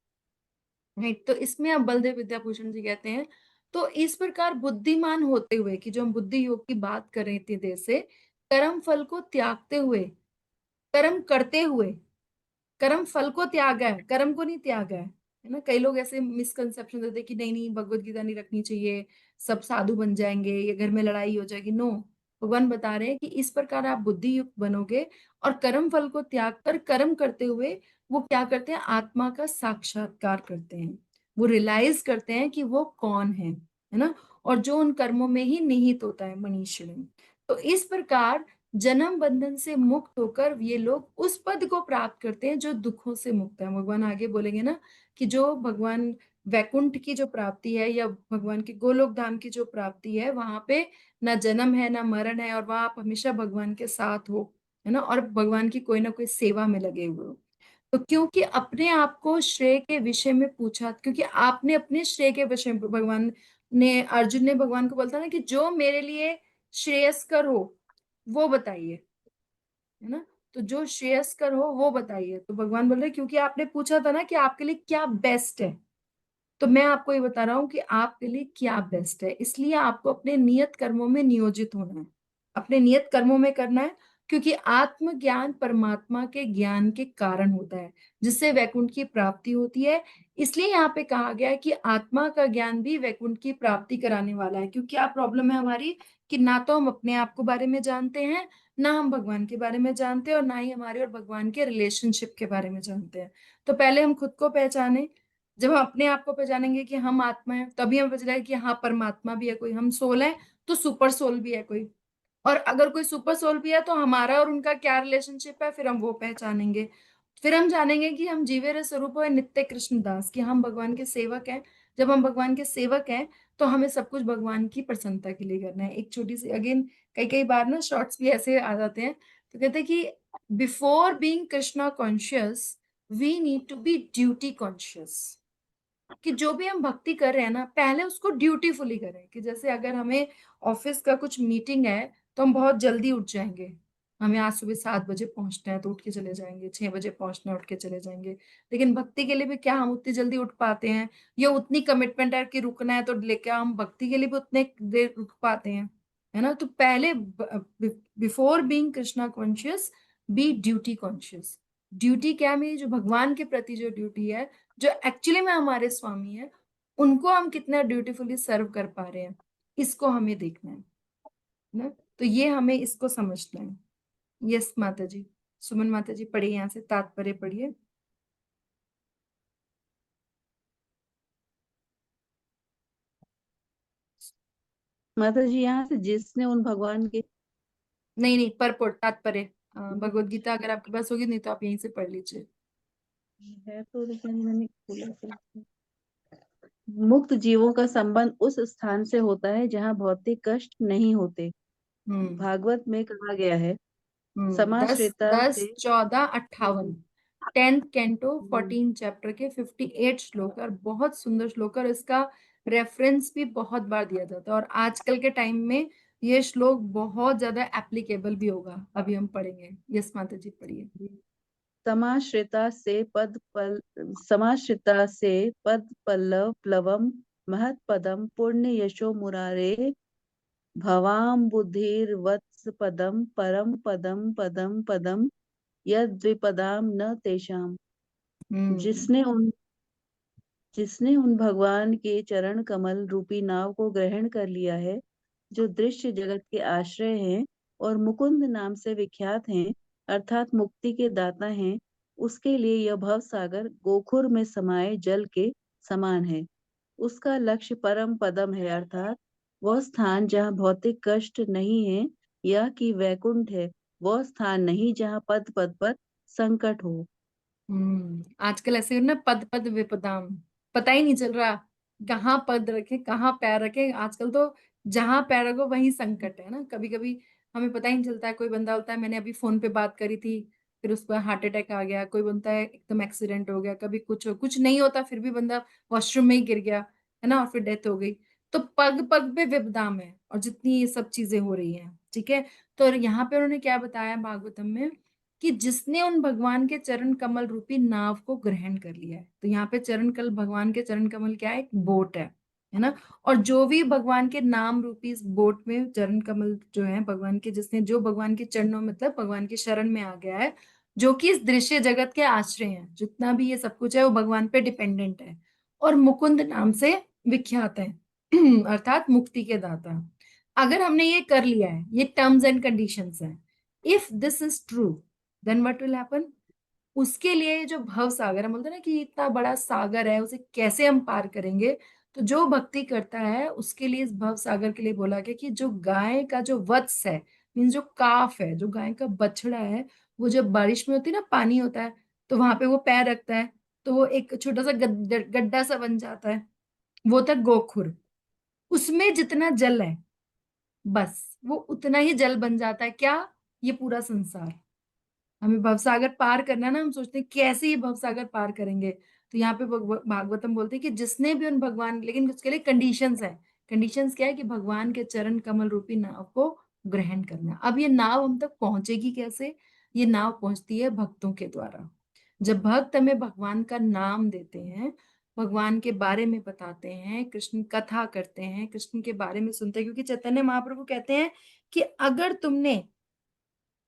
B: राइट, तो इसमें अब बलदेव विद्याभूषण जी कहते हैं, तो इस प्रकार बुद्धिमान होते हुए, कि जो हम बुद्धि योग की बात कर रहे थे देर से, कर्म फल को त्यागते हुए, कर्म करते हुए, कर्म फल को त्यागा है, कर्म को नहीं त्यागा है ना। कई लोग ऐसे मिसकंसेप्शन देते हैं कि नहीं नहीं भगवत गीता नहीं रखनी चाहिए, सब साधु बन जाएंगे, ये घर में लड़ाई हो जाएगी। नो, भगवान बता रहे हैं कि इस प्रकार आप बुद्धि युक्त बनोगे और कर्म फल को त्याग कर कर्म करते हुए वो क्या करते हैं, आत्मा का साक्षात्कार करते हैं। वो रियलाइज करते हैं कि वो कौन है ना, और जो उन कर्मों में ही निहित होता है, मनीषिणम। तो इस प्रकार जन्म बंधन से मुक्त होकर ये लोग उस पद को प्राप्त करते हैं जो दुखों से मुक्त है। भगवान आगे बोलेंगे ना कि जो भगवान वैकुंठ की जो प्राप्ति है, या भगवान के गोलोक धाम की जो प्राप्ति है, वहां पे ना जन्म है ना मरण है, और वहां आप हमेशा भगवान के साथ हो, है ना, और भगवान की कोई ना कोई सेवा में लगे हुए हो। तो क्योंकि अपने आप को श्रेय के विषय में पूछा, क्योंकि आपने अपने श्रेय के विषय में, भगवान ने, अर्जुन ने भगवान को बोलता ना कि जो मेरे लिए श्रेयस्कर हो वो बताइए, है ना। तो जो श्रेयस्कर हो वो बताइए। तो भगवान बोल रहे क्योंकि आपने पूछा था ना कि आपके लिए क्या बेस्ट है, तो मैं आपको ये बता रहा हूँ कि आपके लिए क्या बेस्ट है, इसलिए आपको अपने नियत कर्मों में नियोजित होना है, अपने नियत कर्मों में करना है, क्योंकि आत्मज्ञान परमात्मा के ज्ञान के कारण होता है, जिससे वैकुंठ की प्राप्ति होती है। इसलिए यहाँ पे कहा गया है कि आत्मा का ज्ञान भी वैकुंठ की प्राप्ति कराने वाला है। क्योंकि क्या प्रॉब्लम है हमारी कि ना तो हम अपने आप को बारे में जानते हैं, ना हम भगवान के बारे में जानते हैं, और ना ही हमारे और भगवान के रिलेशनशिप के बारे में जानते हैं। तो पहले हम खुद को पहचाने। जब हम अपने आप को पहचानेंगे कि हम आत्मा है, तभी हमें पता चलेगा कि हाँ परमात्मा भी है कोई, हम सोल है तो सुपर सोल भी है कोई, और अगर कोई सुपर सोल भी है तो हमारा और उनका क्या रिलेशनशिप है, फिर हम वो पहचानेंगे। फिर हम जानेंगे कि हम जीवेर स्वरूप है नित्य कृष्ण दास, कि हम भगवान के सेवक हैं। जब हम भगवान के सेवक हैं तो हमें सब कुछ भगवान की प्रसन्नता के लिए करना है। एक छोटी सी अगेन, कई कई बार ना शॉर्ट्स भी ऐसे आ जाते हैं, तो कहते हैं कि before being Krishna conscious we need to be duty conscious. कि जो भी हम भक्ति कर रहे हैं ना, पहले उसको ड्यूटीफुली करें। कि जैसे अगर हमें ऑफिस का कुछ मीटिंग है तो हम बहुत जल्दी उठ जाएंगे, हमें आज सुबह 7 बजे पहुंचना है तो उठ के चले जाएंगे, 6 बजे पहुंचना है उठ के चले जाएंगे। लेकिन भक्ति के लिए भी क्या हम उतनी जल्दी उठ पाते हैं, या उतनी कमिटमेंट है कि रुकना है तो लेके हम भक्ति के लिए भी उतने देर रुक पाते हैं, है ना। तो पहले before being Krishna conscious be duty conscious. Duty क्या है, मेरी जो भगवान के प्रति जो ड्यूटी है, जो एक्चुअली में हमारे स्वामी है, उनको हम कितना ड्यूटीफुली सर्व कर पा रहे हैं, इसको हमें देखना है ना। तो ये हमें इसको समझना है। यस माता जी। सुमन माता जी पढ़िए, यहाँ से तात्पर्य पढ़िए।
E: माता जी, यहाँ से जिसने उन भगवान के
B: नहीं नहीं, परपोर्ट तात्पर्य, भगवत गीता अगर आपके पास होगी, नहीं तो आप यहीं से पढ़ लीजिए।
E: है तो, लेकिन मैंने खोला तो। मुक्त जीवों का संबंध उस स्थान से होता है जहाँ भौतिक कष्ट नहीं होते।
B: हम्म
E: भागवत में कहा गया है,
B: 10
E: समाश्रिता
B: 10
E: से
B: 14 58, 10th कैंटो 14 चैप्टर के 58 श्लोक, और बहुत सुंदर श्लोक है, और इसका रेफरेंस भी बहुत बार दिया जाता है, और आजकल के टाइम में ये श्लोक बहुत ज्यादा एप्लीकेबल भी होगा। अभी हम पढ़ेंगे। यस माता जी पढ़िए।
E: समाश्रिता से पद पल्लव प्लवम महत पदम पुण्य यशो मुरारे भवाम बुद्धिर्वत्स पदम परम पदम पदम पदम यद्विपदाम न तेषाम।
B: हम्म
E: जिसने उन जिसने उन भगवान के चरण कमल रूपी नाव को ग्रहण कर लिया है, जो दृश्य जगत के आश्रय हैं और मुकुंद नाम से विख्यात हैं, अर्थात मुक्ति के दाता हैं, उसके लिए यह भव सागर गोखुर में समाये जल के समान है। उसका लक्ष्य परम पदम है, अर्थात वह स्थान जहाँ भौतिक कष्ट नहीं है, या कि वैकुंठ है वह स्थान नहीं जहाँ पद पद पर संकट हो।
B: आजकल ऐसे ना पद पद विपदाम, पता ही नहीं चल रहा कहाँ पद रखे कहाँ पैर रखे। आजकल तो जहां पैर रखो वहीं संकट है ना। कभी कभी हमें पता ही नहीं चलता है। कोई बंदा होता है, मैंने अभी फोन पे बात करी थी, फिर उसको हार्ट अटैक आ गया। कोई बनता है एकदम एक्सीडेंट हो गया, कभी कुछ नहीं होता फिर भी बंदा वॉशरूम में ही गिर गया, है ना, और फिर डेथ हो गई। तो पग पग पे विपदाम है, और जितनी ये सब चीजें हो रही हैं, ठीक है। तो यहाँ पे उन्होंने क्या बताया भागवतम में, कि जिसने उन भगवान के चरण कमल रूपी नाव को ग्रहण कर लिया है। तो यहाँ पे चरण कल भगवान के चरण कमल क्या है, एक बोट है ना। और जो भी भगवान के नाम रूपी इस बोट में चरण कमल जो है भगवान के, जिसने जो भगवान के चरणों मतलब भगवान की शरण में आ गया है, जो कि इस दृश्य जगत के आश्रय हैं, जितना भी ये सब कुछ है वो भगवान पे डिपेंडेंट है, और मुकुंद नाम से विख्यात है अर्थात मुक्ति के दाता। अगर हमने ये कर लिया है, ये टर्म्स एंड कंडीशंस हैं, if this is true, then what will happen. उसके लिए जो भव सागर, हम बोलते हैं ना कि इतना बड़ा सागर है, उसे कैसे हम पार करेंगे। तो जो भक्ति करता है उसके लिए इस भव सागर के लिए बोला गया कि जो गाय का जो वत्स है, मीन्स जो काफ है, जो गाय का बछड़ा है, वो जब बारिश में होती है ना, पानी होता है, तो वहां पे वो पैर रखता है, तो वो एक छोटा सा गड्ढा सा बन जाता है, वो था गोखुर। उसमें जितना जल है, बस वो उतना ही जल बन जाता है। क्या? ये पूरा संसार। हमें भवसागर पार करना है ना, हम सोचते हैं कैसे ये भवसागर पार करेंगे। तो यहाँ पे भागवतम बोलते हैं कि जिसने भी उन भगवान, लेकिन उसके लिए कंडीशंस है। कंडीशंस क्या है, कि भगवान के चरण कमल रूपी नाव को ग्रहण करना। अब ये नाव हम तक पहुंचेगी कैसे? ये नाव पहुंचती है भक्तों के द्वारा। जब भक्त हमें भगवान का नाम देते हैं, भगवान के बारे में बताते हैं, कृष्ण कथा करते हैं, कृष्ण के बारे में सुनते हैं, क्योंकि चैतन्य महाप्रभु कहते हैं कि अगर तुमने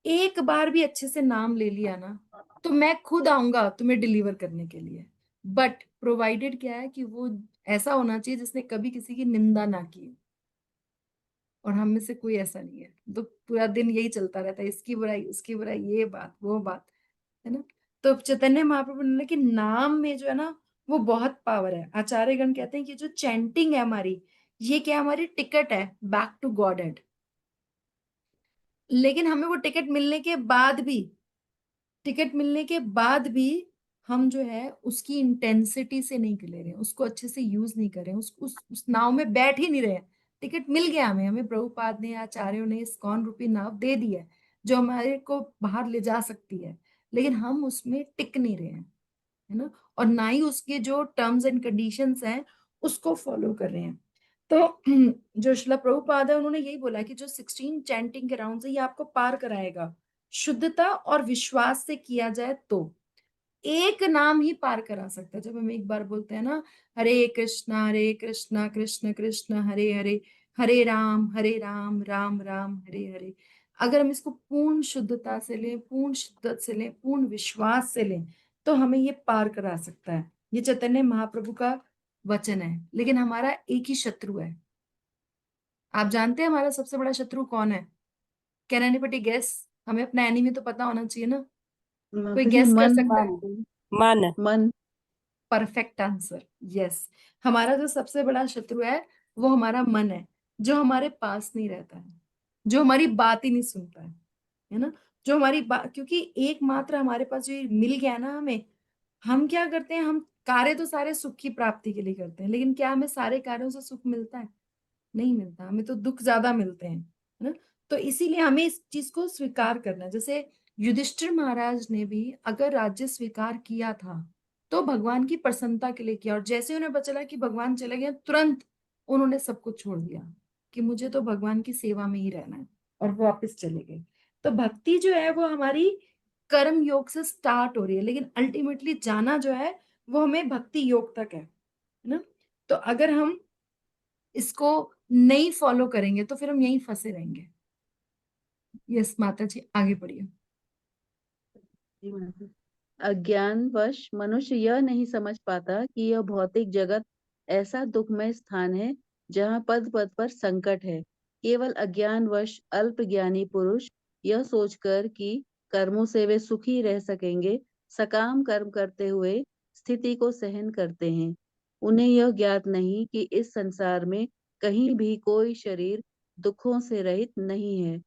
B: एक बार भी अच्छे से नाम ले लिया ना, तो मैं खुद आऊंगा तुम्हें डिलीवर करने के लिए। बट प्रोवाइडेड क्या है कि वो ऐसा होना चाहिए जिसने कभी किसी की निंदा ना की हो। और हम में से कोई ऐसा नहीं है, तो पूरा दिन यही चलता रहता है, इसकी बुराई उसकी बुराई, ये बात वो बात, है ना। तो चैतन्य महाप्रभु ने कि नाम में जो है ना वो बहुत पावर है। आचार्यगण कहते हैं कि जो चैंटिंग है हमारी, ये क्या हमारी टिकट है बैक टू गॉड हेड। लेकिन हमें वो टिकट मिलने के बाद भी हम जो है उसकी इंटेंसिटी से नहीं ले रहे हैं, उसको अच्छे से यूज नहीं कर रहे हैं, उस नाव में बैठ ही नहीं रहे हैं। टिकट मिल गया हमें, हमें प्रभुपाद ने, आचार्यों ने इस्कॉन रूपी नाव दे दी है जो हमारे को बाहर ले जा सकती है, लेकिन हम उसमें टिक नहीं रहे हैं, है ना। और ना ही उसके जो टर्म्स एंड कंडीशंस हैं उसको फॉलो कर रहे हैं। तो जो शिला प्रभुपाद है उन्होंने यही बोला कि जो 16 चैंटिंग के राउंड है ये आपको पार कराएगा, शुद्धता और विश्वास से किया जाए तो एक नाम ही पार करा सकता है। जब हम एक बार बोलते हैं ना, हरे कृष्णा कृष्ण कृष्ण हरे हरे, हरे राम राम राम हरे हरे, अगर हम इसको पूर्ण शुद्धता से लें, पूर्ण शिद्दत से लें, पूर्ण विश्वास से लें, तो हमें ये पार करा सकता है। ये चैतन्य महाप्रभु का वचन है। लेकिन हमारा एक ही शत्रु है। आप जानते हैं हमारा सबसे बड़ा शत्रु कौन है? Can anybody guess? हमें अपना एनिमी तो पता होना चाहिए ना। कोई
E: माता जी,
B: गेस कर
E: मन।
B: सकता है?
A: मन। मन।
E: मन।
B: Perfect answer, yes. हमारा जो सबसे बड़ा शत्रु है वो हमारा मन है, जो हमारे पास नहीं रहता है, जो हमारी बात ही नहीं सुनता है ना। जो हमारी बात, क्योंकि एकमात्र हमारे पास जो ये मिल गया ना हमें, हम क्या करते हैं, हम कार्य तो सारे सुख की प्राप्ति के लिए करते हैं, लेकिन क्या हमें सारे कार्यों से सुख मिलता है? नहीं मिलता, हमें तो दुख ज्यादा मिलते हैं, है ना। तो इसीलिए हमें इस चीज को स्वीकार करना है। जैसे युधिष्ठिर महाराज ने भी अगर राज्य स्वीकार किया था तो भगवान की प्रसन्नता के लिए किया, और जैसे उन्हें पता चला कि भगवान चले गए, तुरंत उन्होंने सब कुछ छोड़ दिया कि मुझे तो भगवान की सेवा में ही रहना है, और वो वापस चले गए। तो भक्ति जो है वो हमारी कर्म योग से स्टार्ट हो रही है, लेकिन अल्टीमेटली जाना जो है वो हमें भक्ति योग तक है ना। तो अगर हम इसको नहीं फॉलो करेंगे तो फिर हम यहीं फंसे रहेंगे। यस माता जी, आगे बढ़िए।
E: जी माता। अज्ञानवश मनुष्य यह नहीं समझ पाता कि यह भौतिक जगत ऐसा दुखमय स्थान है जहाँ पद पद पर संकट है। केवल अज्ञानवश अल्प ज्ञानी पुरुष यह सोचकर कि कर्मों से वे सुखी रह सकेंगे, सकाम कर्म करते हुए स्थिति को सहन करते हैं। उन्हें यह ज्ञात नहीं कि इस संसार में कहीं भी कोई शरीर दुखों से रहित नहीं है।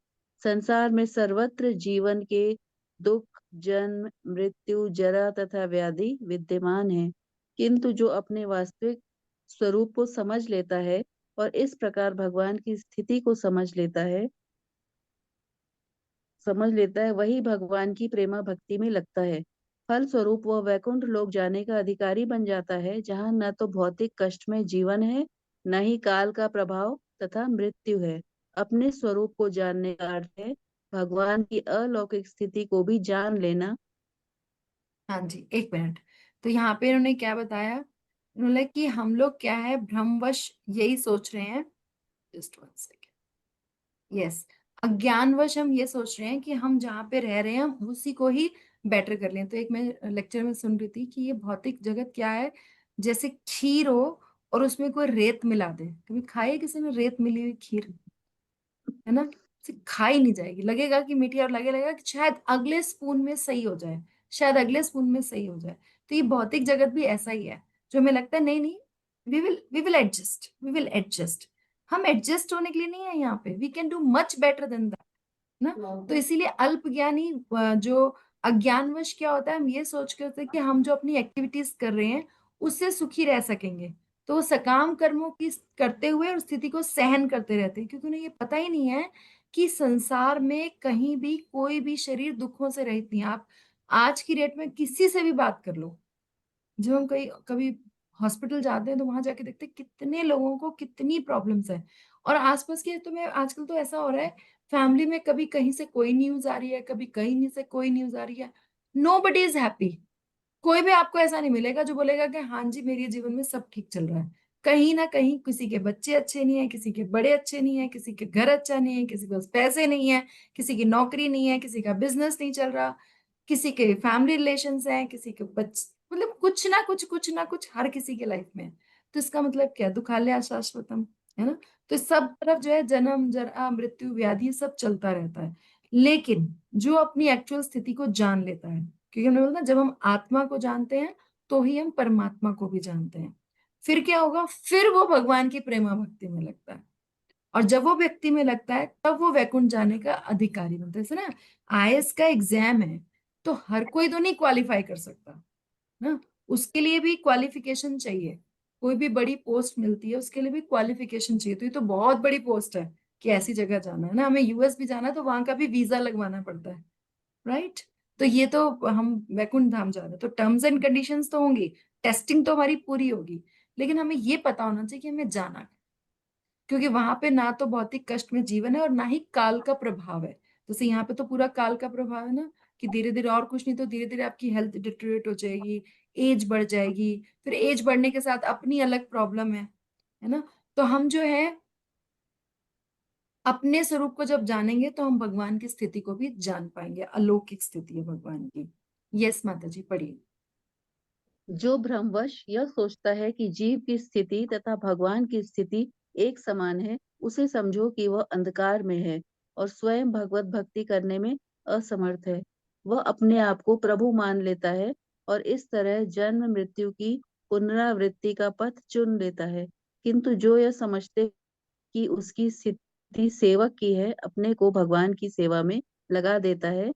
E: संसार में सर्वत्र जीवन के दुख, जन्म, मृत्यु, जरा तथा व्याधि विद्यमान है। किंतु जो अपने वास्तविक स्वरूप को समझ लेता है और इस प्रकार भगवान की स्थिति को समझ लेता है, वही भगवान की प्रेमा भक्ति में लगता है। फल स्वरूप वह वैकुंठ लोक जाने का अधिकारी बन जाता है, जहाँ न तो भौतिक कष्ट में जीवन है, न ही काल का प्रभाव तथा मृत्यु है। अपने स्वरूप को जानने का अर्थ है भगवान की अलौकिक स्थिति को भी जान लेना।
B: हाँ जी, एक मिनट। तो यहाँ पे इन्होंने क्या बताया? इन्होंने कि हम लोग क्या है, भ्रमवश यही सोच रहे हैं, जस्ट वन सेकेंड, यस, अज्ञानवश हम ये सोच रहे हैं कि हम जहाँ पे रह रहे हैं हम उसी को ही बेटर कर लें। तो एक मैं लेक्चर में सुन रही थी कि ये भौतिक जगत क्या है, जैसे खीर हो और उसमें कोई रेत मिला दे। कभी खाई है किसी ने रेत मिली हुई खीर? है ना, से खाई नहीं जाएगी, लगेगा कि मीठी, और लगेगा कि शायद अगले स्पून में सही हो जाए, शायद अगले स्पून में सही हो जाए। तो ये भौतिक जगत भी ऐसा ही है, जो हमें लगता है नहीं नहीं, वी विल एडजस्ट। हम एडजस्ट होने के लिए नहीं है यहाँ पे, we can do much better than that ना। तो इसीलिए अल्पज्ञानी जो अज्ञानवश क्या होता है, हम ये सोच के होते हैं कि हम जो अपनी एक्टिविटीज कर रहे हैं उससे सुखी रह सकेंगे, तो वो सकाम कर्मों की करते हुए और स्थिति को सहन करते रहते हैं, क्योंकि उन्हें ये पता ही नहीं है कि संसार में कहीं भी कोई भी शरीर दुखों से रहित नहीं है। आप आज की डेट में किसी से भी बात कर लो, जब हम कहीं कभी हॉस्पिटल जाते हैं तो वहां जाके देखते हैं कितने लोगों को कितनी प्रॉब्लम्स है। और आसपास के, तो मैं आजकल तो ऐसा हो रहा है, फैमिली में कभी कहीं से कोई न्यूज आ रही है, कभी कहीं से कोई न्यूज आ रही है, नो बडी इज हैप्पी। कोई भी आपको ऐसा नहीं मिलेगा जो बोलेगा कि हाँ जी मेरे जीवन में सब ठीक चल रहा है। कहीं ना कहीं किसी के बच्चे अच्छे नहीं है, किसी के बड़े अच्छे नहीं है, किसी के घर अच्छा नहीं है, किसी के पास पैसे नहीं है, किसी की नौकरी नहीं है, किसी का बिजनेस नहीं चल रहा, किसी के फैमिली रिलेशंस हैं, किसी के बच्चे, मतलब कुछ ना कुछ हर किसी के लाइफ में है। तो इसका मतलब क्या, दुखालय अशाश्वतम, है ना। तो सब तरफ जो है जन्म जरा मृत्यु व्याधि सब चलता रहता है। लेकिन जो अपनी एक्चुअल स्थिति को जान लेता है, क्योंकि हमने बोला ना जब हम आत्मा को जानते हैं तो ही हम परमात्मा को भी जानते हैं। फिर क्या होगा, फिर वो भगवान की प्रेमा भक्ति में लगता है। और जब वो व्यक्ति में लगता है तब वो वैकुंठ जाने का अधिकारी बनता है। जैसे ना आईएएस का एग्जाम है, तो हर कोई तो नहीं क्वालिफाई कर सकता ना, उसके लिए भी क्वालिफिकेशन चाहिए। कोई भी बड़ी पोस्ट मिलती है उसके लिए भी क्वालिफिकेशन चाहिए। तो ये तो बहुत बड़ी पोस्ट है कि ऐसी जगह जाना है ना, हमें यूएस भी जाना है तो वहां का भी वीजा लगवाना पड़ता है, राइट। तो ये तो हम वैकुंठ धाम जा रहे हैं तो टर्म्स एंड कंडीशंस तो होंगी, टेस्टिंग तो हमारी पूरी होगी, लेकिन हमें ये पता होना चाहिए कि हमें जाना है। क्योंकि वहां पे ना तो भौतिक कष्ट में जीवन है और ना ही काल का प्रभाव है। जैसे यहाँ पे तो पूरा काल का प्रभाव है ना, कि धीरे धीरे, और कुछ नहीं तो धीरे धीरे आपकी हेल्थ डिटेरियोरेट हो जाएगी, एज बढ़ जाएगी, फिर एज बढ़ने के साथ अपनी अलग प्रॉब्लम है ना। तो हम जो है अपने स्वरूप को जब जानेंगे तो हम भगवान की स्थिति को भी जान पाएंगे। अलौकिक स्थिति है भगवान की। यस माता जी, पढ़िए।
E: जो भ्रमवश यह सोचता है कि जीव की स्थिति तथा भगवान की स्थिति एक समान है, उसे समझो कि वह अंधकार में है और स्वयं भगवत भक्ति करने में असमर्थ है। वह अपने आप को प्रभु मान लेता है और इस तरह जन्म मृत्यु की पुनरावृत्ति का पथ चुन लेता है। किंतु जो यह समझते कि उसकी स्थिति सेवक की है, अपने को भगवान की सेवा में लगा देता है,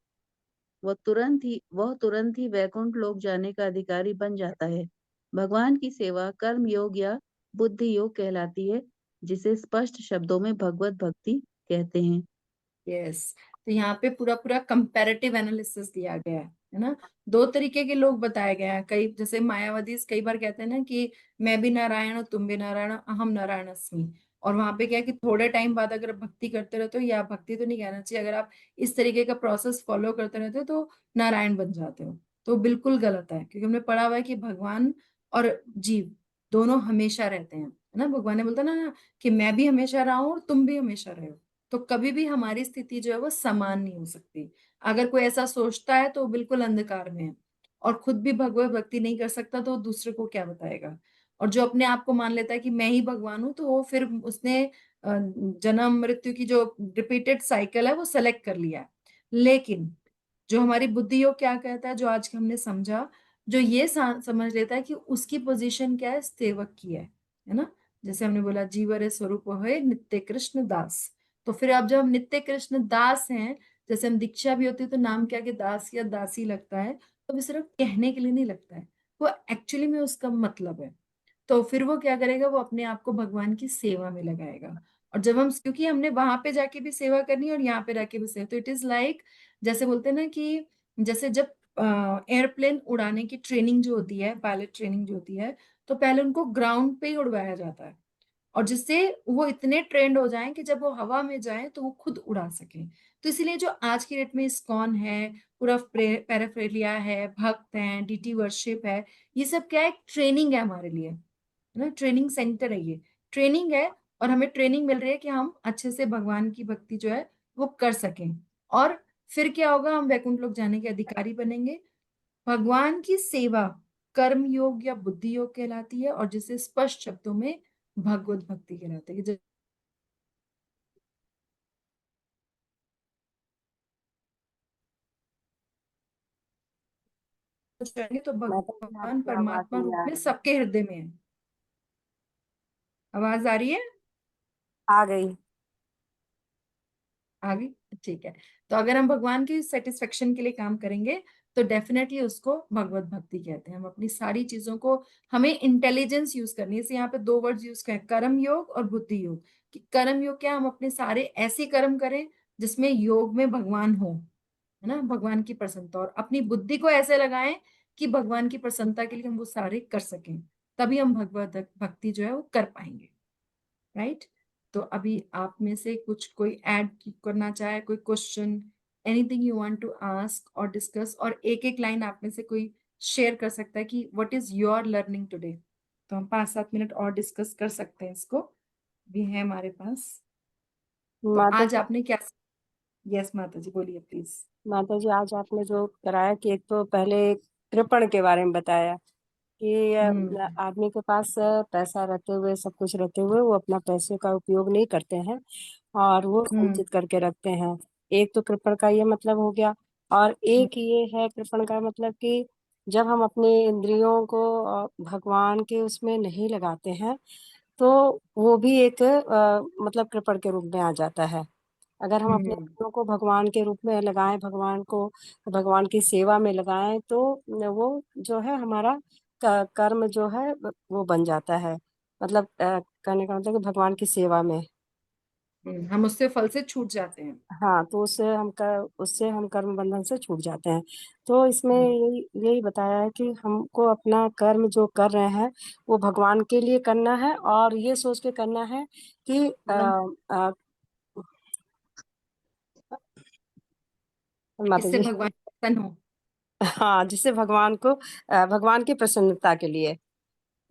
E: वह तुरंत ही वैकुंठ लोक जाने का अधिकारी बन जाता है। भगवान की सेवा कर्म योग या बुद्धि योग कहलाती है, जिसे स्पष्ट शब्दों में भगवत भक्ति कहते हैं।
B: यस। तो यहाँ पे पूरा पूरा कंपैरेटिव एनालिसिस दिया गया है ना। दो तरीके के लोग बताए गए हैं। कई जैसे मायावादी कई बार कहते हैं ना कि मैं भी नारायण हूँ, तुम भी नारायण हो, अहम नारायण अस्मि। और वहां पे क्या है कि थोड़े टाइम बाद अगर भक्ति करते रहते हो, या भक्ति तो नहीं कहना चाहिए, अगर आप इस तरीके का प्रोसेस फॉलो करते रहते हो तो नारायण बन जाते हो। तो बिल्कुल गलत है, क्योंकि हमने पढ़ा हुआ है कि भगवान और जीव दोनों हमेशा रहते हैं, है ना। भगवान ने बोलता ना कि मैं भी हमेशा रहा हूं और तुम भी हमेशा रहे हो। तो कभी भी हमारी स्थिति जो है वो समान नहीं हो सकती। अगर कोई ऐसा सोचता है तो वो बिल्कुल अंधकार में है, और खुद भी भगवत भक्ति नहीं कर सकता तो वो दूसरे को क्या बताएगा। और जो अपने आप को मान लेता है कि मैं ही भगवान हूं, तो वो फिर उसने जन्म मृत्यु की जो रिपीटेड साइकिल है वो सेलेक्ट कर लिया है। लेकिन जो हमारी बुद्धि योग क्या कहता है, जो आज हमने समझा, जो ये समझ लेता है कि उसकी पोजीशन क्या है, सेवक की है ना। जैसे हमने बोला जीवर स्वरूप है नित्य कृष्ण दास। तो फिर अब जब हम नित्य कृष्ण दास हैं, जैसे हम दीक्षा भी होती है तो नाम क्या कि दास या दासी लगता है, तो वो सिर्फ कहने के लिए नहीं लगता है, वो एक्चुअली में उसका मतलब है। तो फिर वो क्या करेगा, वो अपने आप को भगवान की सेवा में लगाएगा। और जब हम, क्योंकि हमने वहां पे जाके भी सेवा करनी है और यहाँ पे रह के भी सेवा, तो इट इज लाइक, जैसे बोलते हैं ना कि जैसे जब एयरप्लेन उड़ाने की ट्रेनिंग जो होती है, पायलट ट्रेनिंग जो होती है, तो पहले उनको ग्राउंड पे ही उड़वाया जाता है, और जिससे वो इतने ट्रेंड हो जाएं कि जब वो हवा में जाएं तो वो खुद उड़ा सकें। तो इसीलिए जो आज की डेट में इस्कॉन है, पूरा पैराफेरिया है, भक्त हैं, डीटी वर्शिप है, ये सब क्या है, ट्रेनिंग है हमारे लिए, है ना। ट्रेनिंग सेंटर है ये, ट्रेनिंग है। और हमें ट्रेनिंग मिल रही है कि हम अच्छे से भगवान की भक्ति जो है वो कर सकें। और फिर क्या होगा, हम वैकुंठ लोक जाने के अधिकारी बनेंगे। भगवान की सेवा कर्म योग या बुद्धि योग कहलाती है, और जिसे स्पष्ट शब्दों में भगवत भक्ति कहलाती है। जब जाएंगे तो
A: माता जी
B: भगवान
A: आपकी आवाज
B: परमात्मा
A: नहीं
B: रूप
A: आ
B: में
A: रही।
B: सबके हृदय में है। आवाज आ रही है?
A: आ गई।
B: आ गई, ठीक है। तो अगर हम भगवान की सेटिस्फेक्शन के लिए काम करेंगे तो डेफिनेटली उसको भगवत भक्ति कहते हैं। हम अपनी सारी चीजों को, हमें इंटेलिजेंस यूज करनी है। जैसे यहाँ पे दो वर्ड्स यूज करें, कर्म योग और बुद्धि योग। कि कर्म योग क्या, हम अपने सारे ऐसे कर्म करें जिसमें योग में भगवान हो, है ना, भगवान की प्रसन्नता, और अपनी बुद्धि को ऐसे लगाएं कि भगवान की प्रसन्नता के लिए हम वो सारे कर सकें। तभी हम भगवत भक्ति जो है वो कर पाएंगे, राइट। तो अभी आप में से कुछ कोई ऐड करना चाहे, कोई question, anything you want to ask और डिस्कस, और एक एक लाइन आप में से कोई शेयर कर सकता है कि what is your learning today. तो हम 5-7 मिनट और डिस्कस कर सकते हैं, इसको भी है हमारे पास। तो
A: माता
B: आज
A: जी,
B: आपने क्या, यस माता जी बोलिए प्लीज।
A: माता जी आज आपने जो कराया कि एक तो पहले कृपण के बारे में बताया कि आदमी के पास पैसा रहते हुए, सब कुछ रहते हुए, वो अपना पैसे का उपयोग नहीं करते हैं और वो
B: हम्म
A: संचित करके रखते हैं। एक तो कृपण का ये मतलब हो गया। और एक ये है कृपण का मतलब कि जब हम अपनी इंद्रियों को भगवान के उसमें नहीं लगाते हैं, तो वो भी एक मतलब कृपण के रूप में आ जाता है। अगर हम अपने
B: हम्म
A: इंद्रियों को भगवान के रूप में लगाएं, भगवान को, भगवान की सेवा में लगाएं, तो वो जो है हमारा कर्म जो है वो बन जाता है। मतलब कहने का मतलब कि भगवान की सेवा में।
B: हम उससे फल से छूट जाते हैं।
A: हाँ, तो उससे हम कर्म बंधन से छूट जाते हैं। तो इसमें
B: हम्म,
A: यही यही बताया है कि हमको अपना कर्म जो कर रहे हैं वो भगवान के लिए करना है, और ये सोच के करना है कि आ, माता
B: इससे
A: जी,
B: भगवान प्रसन्न हो।
A: हाँ, जिससे भगवान को भगवान की प्रसन्नता के लिए,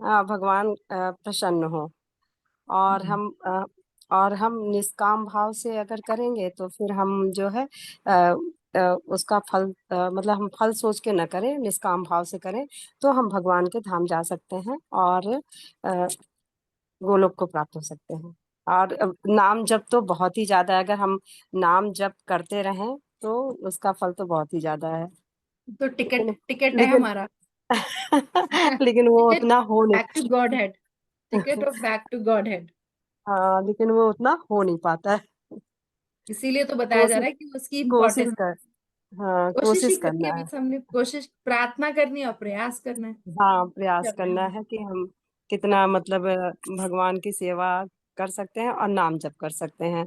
A: भगवान प्रसन्न हो। और
B: हम्म,
A: हम निष्काम भाव से अगर करेंगे तो फिर हम जो है अ, उसका फल, मतलब हम फल सोच के न करें, निष्काम भाव से करें, तो हम भगवान के धाम जा सकते हैं और गोलोक को प्राप्त हो सकते हैं। और नाम जप तो बहुत ही ज्यादा है, अगर हम नाम जप करते रहें तो उसका फल तो बहुत ही ज्यादा है।
B: तो टिकट
A: लेकिन
B: टिकट है
A: लेकिन
B: हमारा।
A: लेकिन वो
B: टिकट
A: उतना हो
B: back to Godhead. Ticket
A: नहीं।
B: Of back to Godhead.
A: हाँ, लेकिन वो उतना हो नहीं पाता है।
B: इसीलिए तो बताया जा
A: कोशिश
B: रहा है कि उसकी
A: कोशिश
B: इम्पोर्टेंस।
A: कर हाँ,
B: कोशिश ही
A: कोशिश
B: करनी
A: करना
B: है,
A: है।
B: बस हमने कोशिश प्रार्थना करनी है और प्रयास करना है।
A: हाँ, प्रयास
B: जब
A: करना
B: हम
A: है कि हम कितना मतलब भगवान की सेवा कर सकते हैं और नाम जप कर सकते हैं।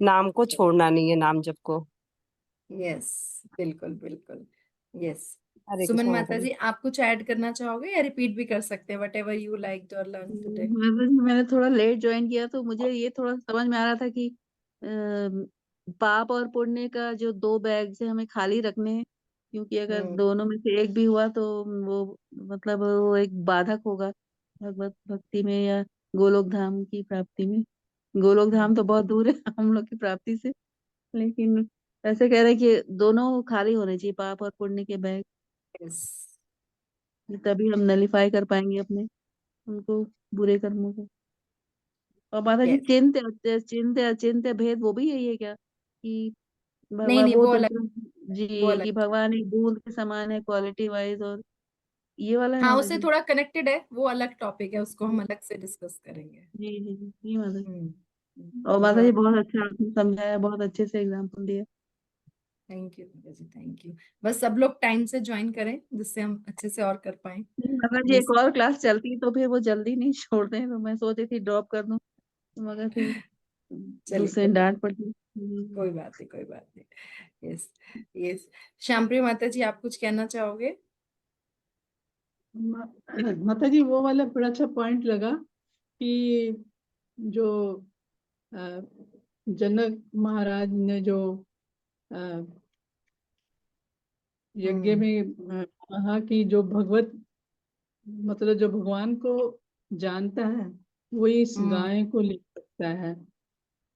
A: नाम को छोड़ना नहीं है, नाम जप को।
B: यस, बिल्कुल बिल्कुल, यस।
A: हरे
B: सुमन
A: कृष्ण माता
B: माता
A: जी।
B: जी, आप कुछ ऐड करना चाहोगे या रिपीट भी कर सकते हैं, वट एवर यू लाइक और लर्न टुडे।
E: मैंने थोड़ा लेट ज्वाइन किया तो मुझे ये थोड़ा समझ में आ रहा था कि पाप और पुण्य का जो दो बैग्स है हमें खाली रखने हैं, क्योंकि अगर
B: हम्म
E: दोनों में से एक भी हुआ तो वो मतलब वो एक बाधक होगा भगवत भक्ति में या गोलोक धाम की प्राप्ति में। गोलोक धाम तो बहुत दूर है हम लोग की प्राप्ति से, लेकिन ऐसे कह रहे हैं कि दोनों खाली होने चाहिए, पाप और पुण्य के बैग,
B: यस
E: तभी हम नलीफाई कर पाएंगे अपने उनको, बुरे कर्मों को। और माता जी
B: यस।
E: चिंत्य अचिंत्य भेद वो भी यही है क्या, कि
B: नहीं
E: भगवान
B: नहीं,
E: वो
B: वो अलग,
E: दूसरा,
B: वो
E: जी,
B: अलग।
E: कि भगवान एक बूंद के समान है क्वालिटी वाइज, और ये वाला है
B: हाँ,
E: माता
B: उससे
E: जी।
B: थोड़ा कनेक्टेड है, वो अलग टॉपिक है, उसको
E: जी
B: हम अलग से डिस्कस करेंगे।
E: जी जी जी जी, माता जी।
B: हम्म
E: और माता
B: जो,
E: जी बहुत अच्छा आपने समझाया, बहुत अच्छे से एग्जाम्पल दिया।
B: Thank you ji, thank you. बस सब लोग टाइम से ज्वाइन करें जिससे हम अच्छे से और कर पाए।
E: माता जी एक
B: जिस
E: और क्लास चलती तो फिर वो जल्दी नहीं छोड़ते हैं, तो मैं सोच रही थी ड्रॉप कर दूं, मगर फिर
B: चलिए,
E: दूसरे
B: कोई बात,
E: डांट पड़ती।
B: कोई बात नहीं, कोई बात नहीं। Yes yes. शामप्रिय माता जी, आप कुछ कहना चाहोगे।
C: माता जी वो वाला बड़ा अच्छा पॉइंट लगा कि जो अ, जनक महाराज ने जो अ, यज्ञ
B: हम्म
C: में कहा कि जो भगवत मतलब जो भगवान को जानता है वो इस
B: हम्म
C: गाय को ले सकता है,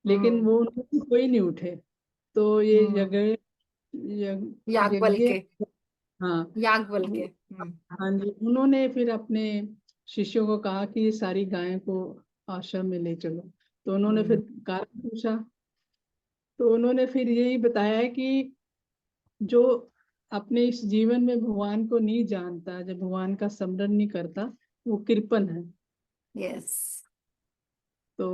C: लेकिन
B: हम्म
C: वो उनमें से कोई नहीं उठे। तो ये
B: हम्म
C: जगह
B: याज्ञवल
C: यज्ञ,
B: के,
C: हाँ
B: याज्ञवल के।
C: हाँ जी, उन्होंने फिर अपने शिष्यों को कहा कि ये सारी गायें को आश्रम में ले चलो। तो उन्होंने
B: हम्म
C: फिर कारण पूछा, तो उन्होंने फिर यही बताया कि जो अपने इस जीवन में भगवान को नहीं जानता, जब भगवान का स्मरण नहीं करता, वो कृपण है।
B: यस
C: तो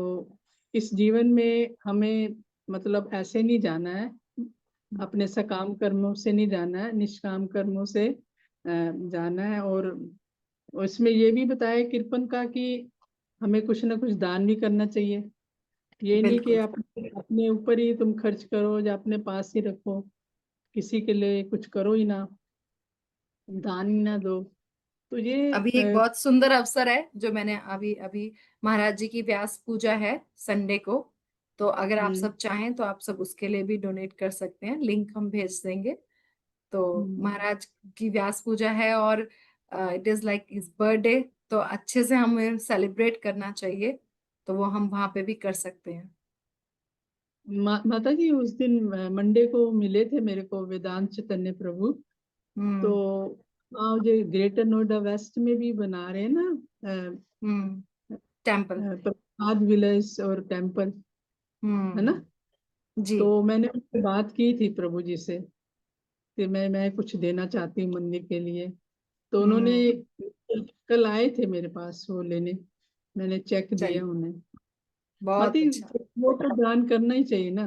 C: इस जीवन में हमें मतलब ऐसे नहीं जाना है, अपने सकाम कर्मों से नहीं जाना है, निष्काम कर्मों से जाना है। और उसमें ये भी बताया कृपन का कि हमें कुछ ना कुछ दान भी करना चाहिए। ये नहीं कि
B: बिल्कुल।
C: अपने ऊपर ही तुम खर्च करो या अपने पास ही रखो, किसी के लिए कुछ करो ही ना, दान ही ना दो। तो ये
B: अभी एक बहुत सुंदर अवसर है जो मैंने अभी अभी, महाराज जी की व्यास पूजा है संडे को। तो अगर आप
C: जी
B: सब चाहें तो आप सब उसके लिए भी डोनेट कर सकते हैं, लिंक हम भेज देंगे। तो महाराज की व्यास पूजा है और it is like is birthday, तो अच्छे से हमें सेलिब्रेट करना चाहिए, तो वो हम वहां पे भी कर सकते हैं।
C: माता जी उस दिन मंडे को मिले थे मेरे को वेदांत चैतन्य प्रभु। तो जो ग्रेटर नोएडा वेस्ट में भी बना रहे हैं ना
B: टेम्पल।
C: प्रसाद विलेज और टेम्पल, है ना।
B: जी।
C: तो मैंने उनसे बात की थी प्रभु जी से कि मैं कुछ देना चाहती हूँ मंदिर के लिए। तो उन्होंने कल आए थे मेरे पास वो लेने, मैंने चेक
B: चलिए,
C: दिया उन्हें।
B: बहुत
C: माती
B: अच्छा।
C: वो तो दान करना ही चाहिए ना,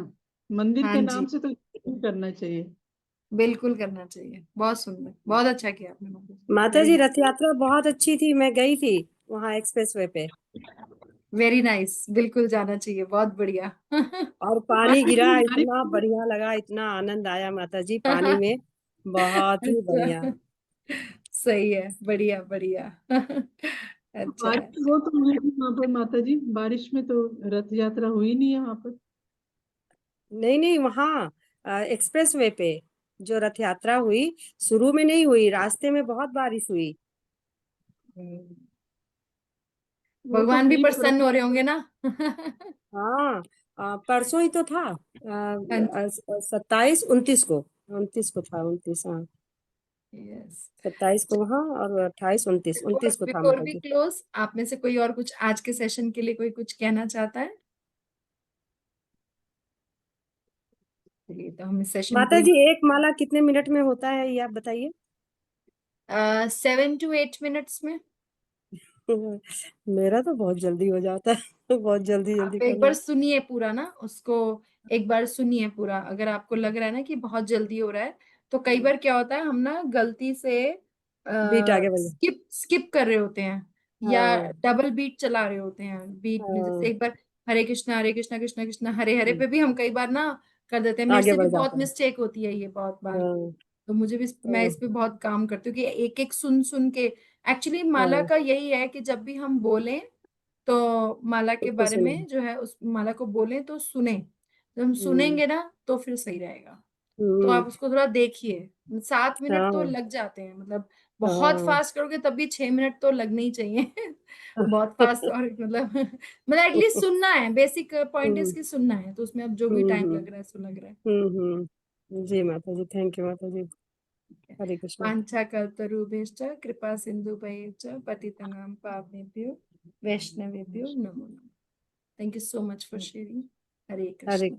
C: मंदिर
B: हाँ
C: के
B: जी,
C: नाम से तो करना चाहिए।
B: बिल्कुल करना चाहिए। बहुत सुंदर, बहुत अच्छा किया आपने माता जी।
A: माता
B: वेरी
A: जी
B: नाइस,
A: रथ यात्रा बहुत अच्छी थी, मैं गई थी वहाँ एक्सप्रेसवे पे।
B: वेरी नाइस, बिल्कुल जाना चाहिए, बहुत बढ़िया।
A: और पानी
C: बारिश
A: गिरा,
C: में जा रही
A: इतना
C: थी।
A: बढ़िया लगा, इतना आनंद आया माता जी पानी में, बहुत ही बढ़िया।
B: अच्छा, सही है, बढ़िया बढ़िया। अच्छा है।
C: बारिश वो तो हुई थी वहां पर माता जी, बारिश में तो रथ यात्रा हुई नहीं है वहां पर।
A: नहीं नहीं, वहाँ एक्सप्रेसवे पे जो रथ यात्रा हुई, शुरू में नहीं हुई, रास्ते में बहुत बारिश हुई।
C: वो तो
B: भगवान भी
C: हुई
B: प्रसन्न हो रहे होंगे ना।
A: हाँ, परसों ही तो था,
B: हाँ जी,
A: 27 29 को था, 29, हाँ,
B: यस।
A: 27 को वहाँ और 28 29
B: बिफोर
A: 29 को था
B: बिफोर
A: माता
B: वी
A: जी।
B: क्लोज, आप में से कोई और कुछ आज के सेशन के लिए कोई कुछ कहना चाहता है? चलिए, तो हम इस सेशन को
A: माता जी एक माला कितने मिनट में होता है ये आप बताइए।
B: 7 to 8 मिनट्स में।
A: मेरा तो बहुत जल्दी हो जाता है, बहुत जल्दी जल्दी
B: आप एक बार
A: करना।
B: सुनिए पूरा ना उसको, एक बार सुनिए पूरा। अगर आपको लग रहा है ना कि बहुत जल्दी हो रहा है, तो कई बार क्या होता है, हम ना गलती से
A: बीट आगे बढ़िया।
B: स्किप स्किप कर रहे होते हैं, या
A: हाँ
B: डबल बीट चला रहे होते हैं बीट में। जैसे
A: हाँ,
B: एक बार हरे कृष्णा कृष्णा कृष्णा हरे हरे पे भी हम कई बार ना कर देते हैं। मेरे
A: आगे
B: से भी
A: बढ़
B: बहुत
A: जाता है।
B: मिस्टेक होती है ये बहुत बार।
A: हाँ
B: तो मुझे भी, मैं
A: हाँ
B: इस पे बहुत काम करती हूँ कि एक एक सुन सुन के। एक्चुअली माला
A: हाँ,
B: का यही है कि जब भी हम बोलें, तो माला के
A: उसको
B: बारे
A: सुनो।
B: में जो है उस माला को बोलें तो सुने। जब हम
A: हम्म
B: सुनेंगे ना तो फिर सही रहेगा। तो
A: हम्म,
B: आप उसको थोड़ा देखिए, 7 मिनट तो
A: हाँ
B: लग जाते हैं, मतलब बहुत
A: हाँ।
B: फास्ट करोगे तब भी 6 मिनट तो लगने ही चाहिए। बहुत फास्ट और मतलब एटलीस्ट सुनना है, बेसिक पॉइंट
A: हम्म
B: इसकी सुनना है, तो उसमें अब जो भी टाइम
A: हम्म
B: लग रहा है सो लग रहा है।
A: जी माता जी, थैंक यू माता जी। हरे कृष्णा।
B: वाञ्छाकल्पतरुभ्यश्च कृपा सिन्धुभ्यश्च पतितनां पावनेभ्यो वैष्णवेभ्यो नमो नमः। Thank you so much for sharing. Hare
A: Hare
B: Krishna.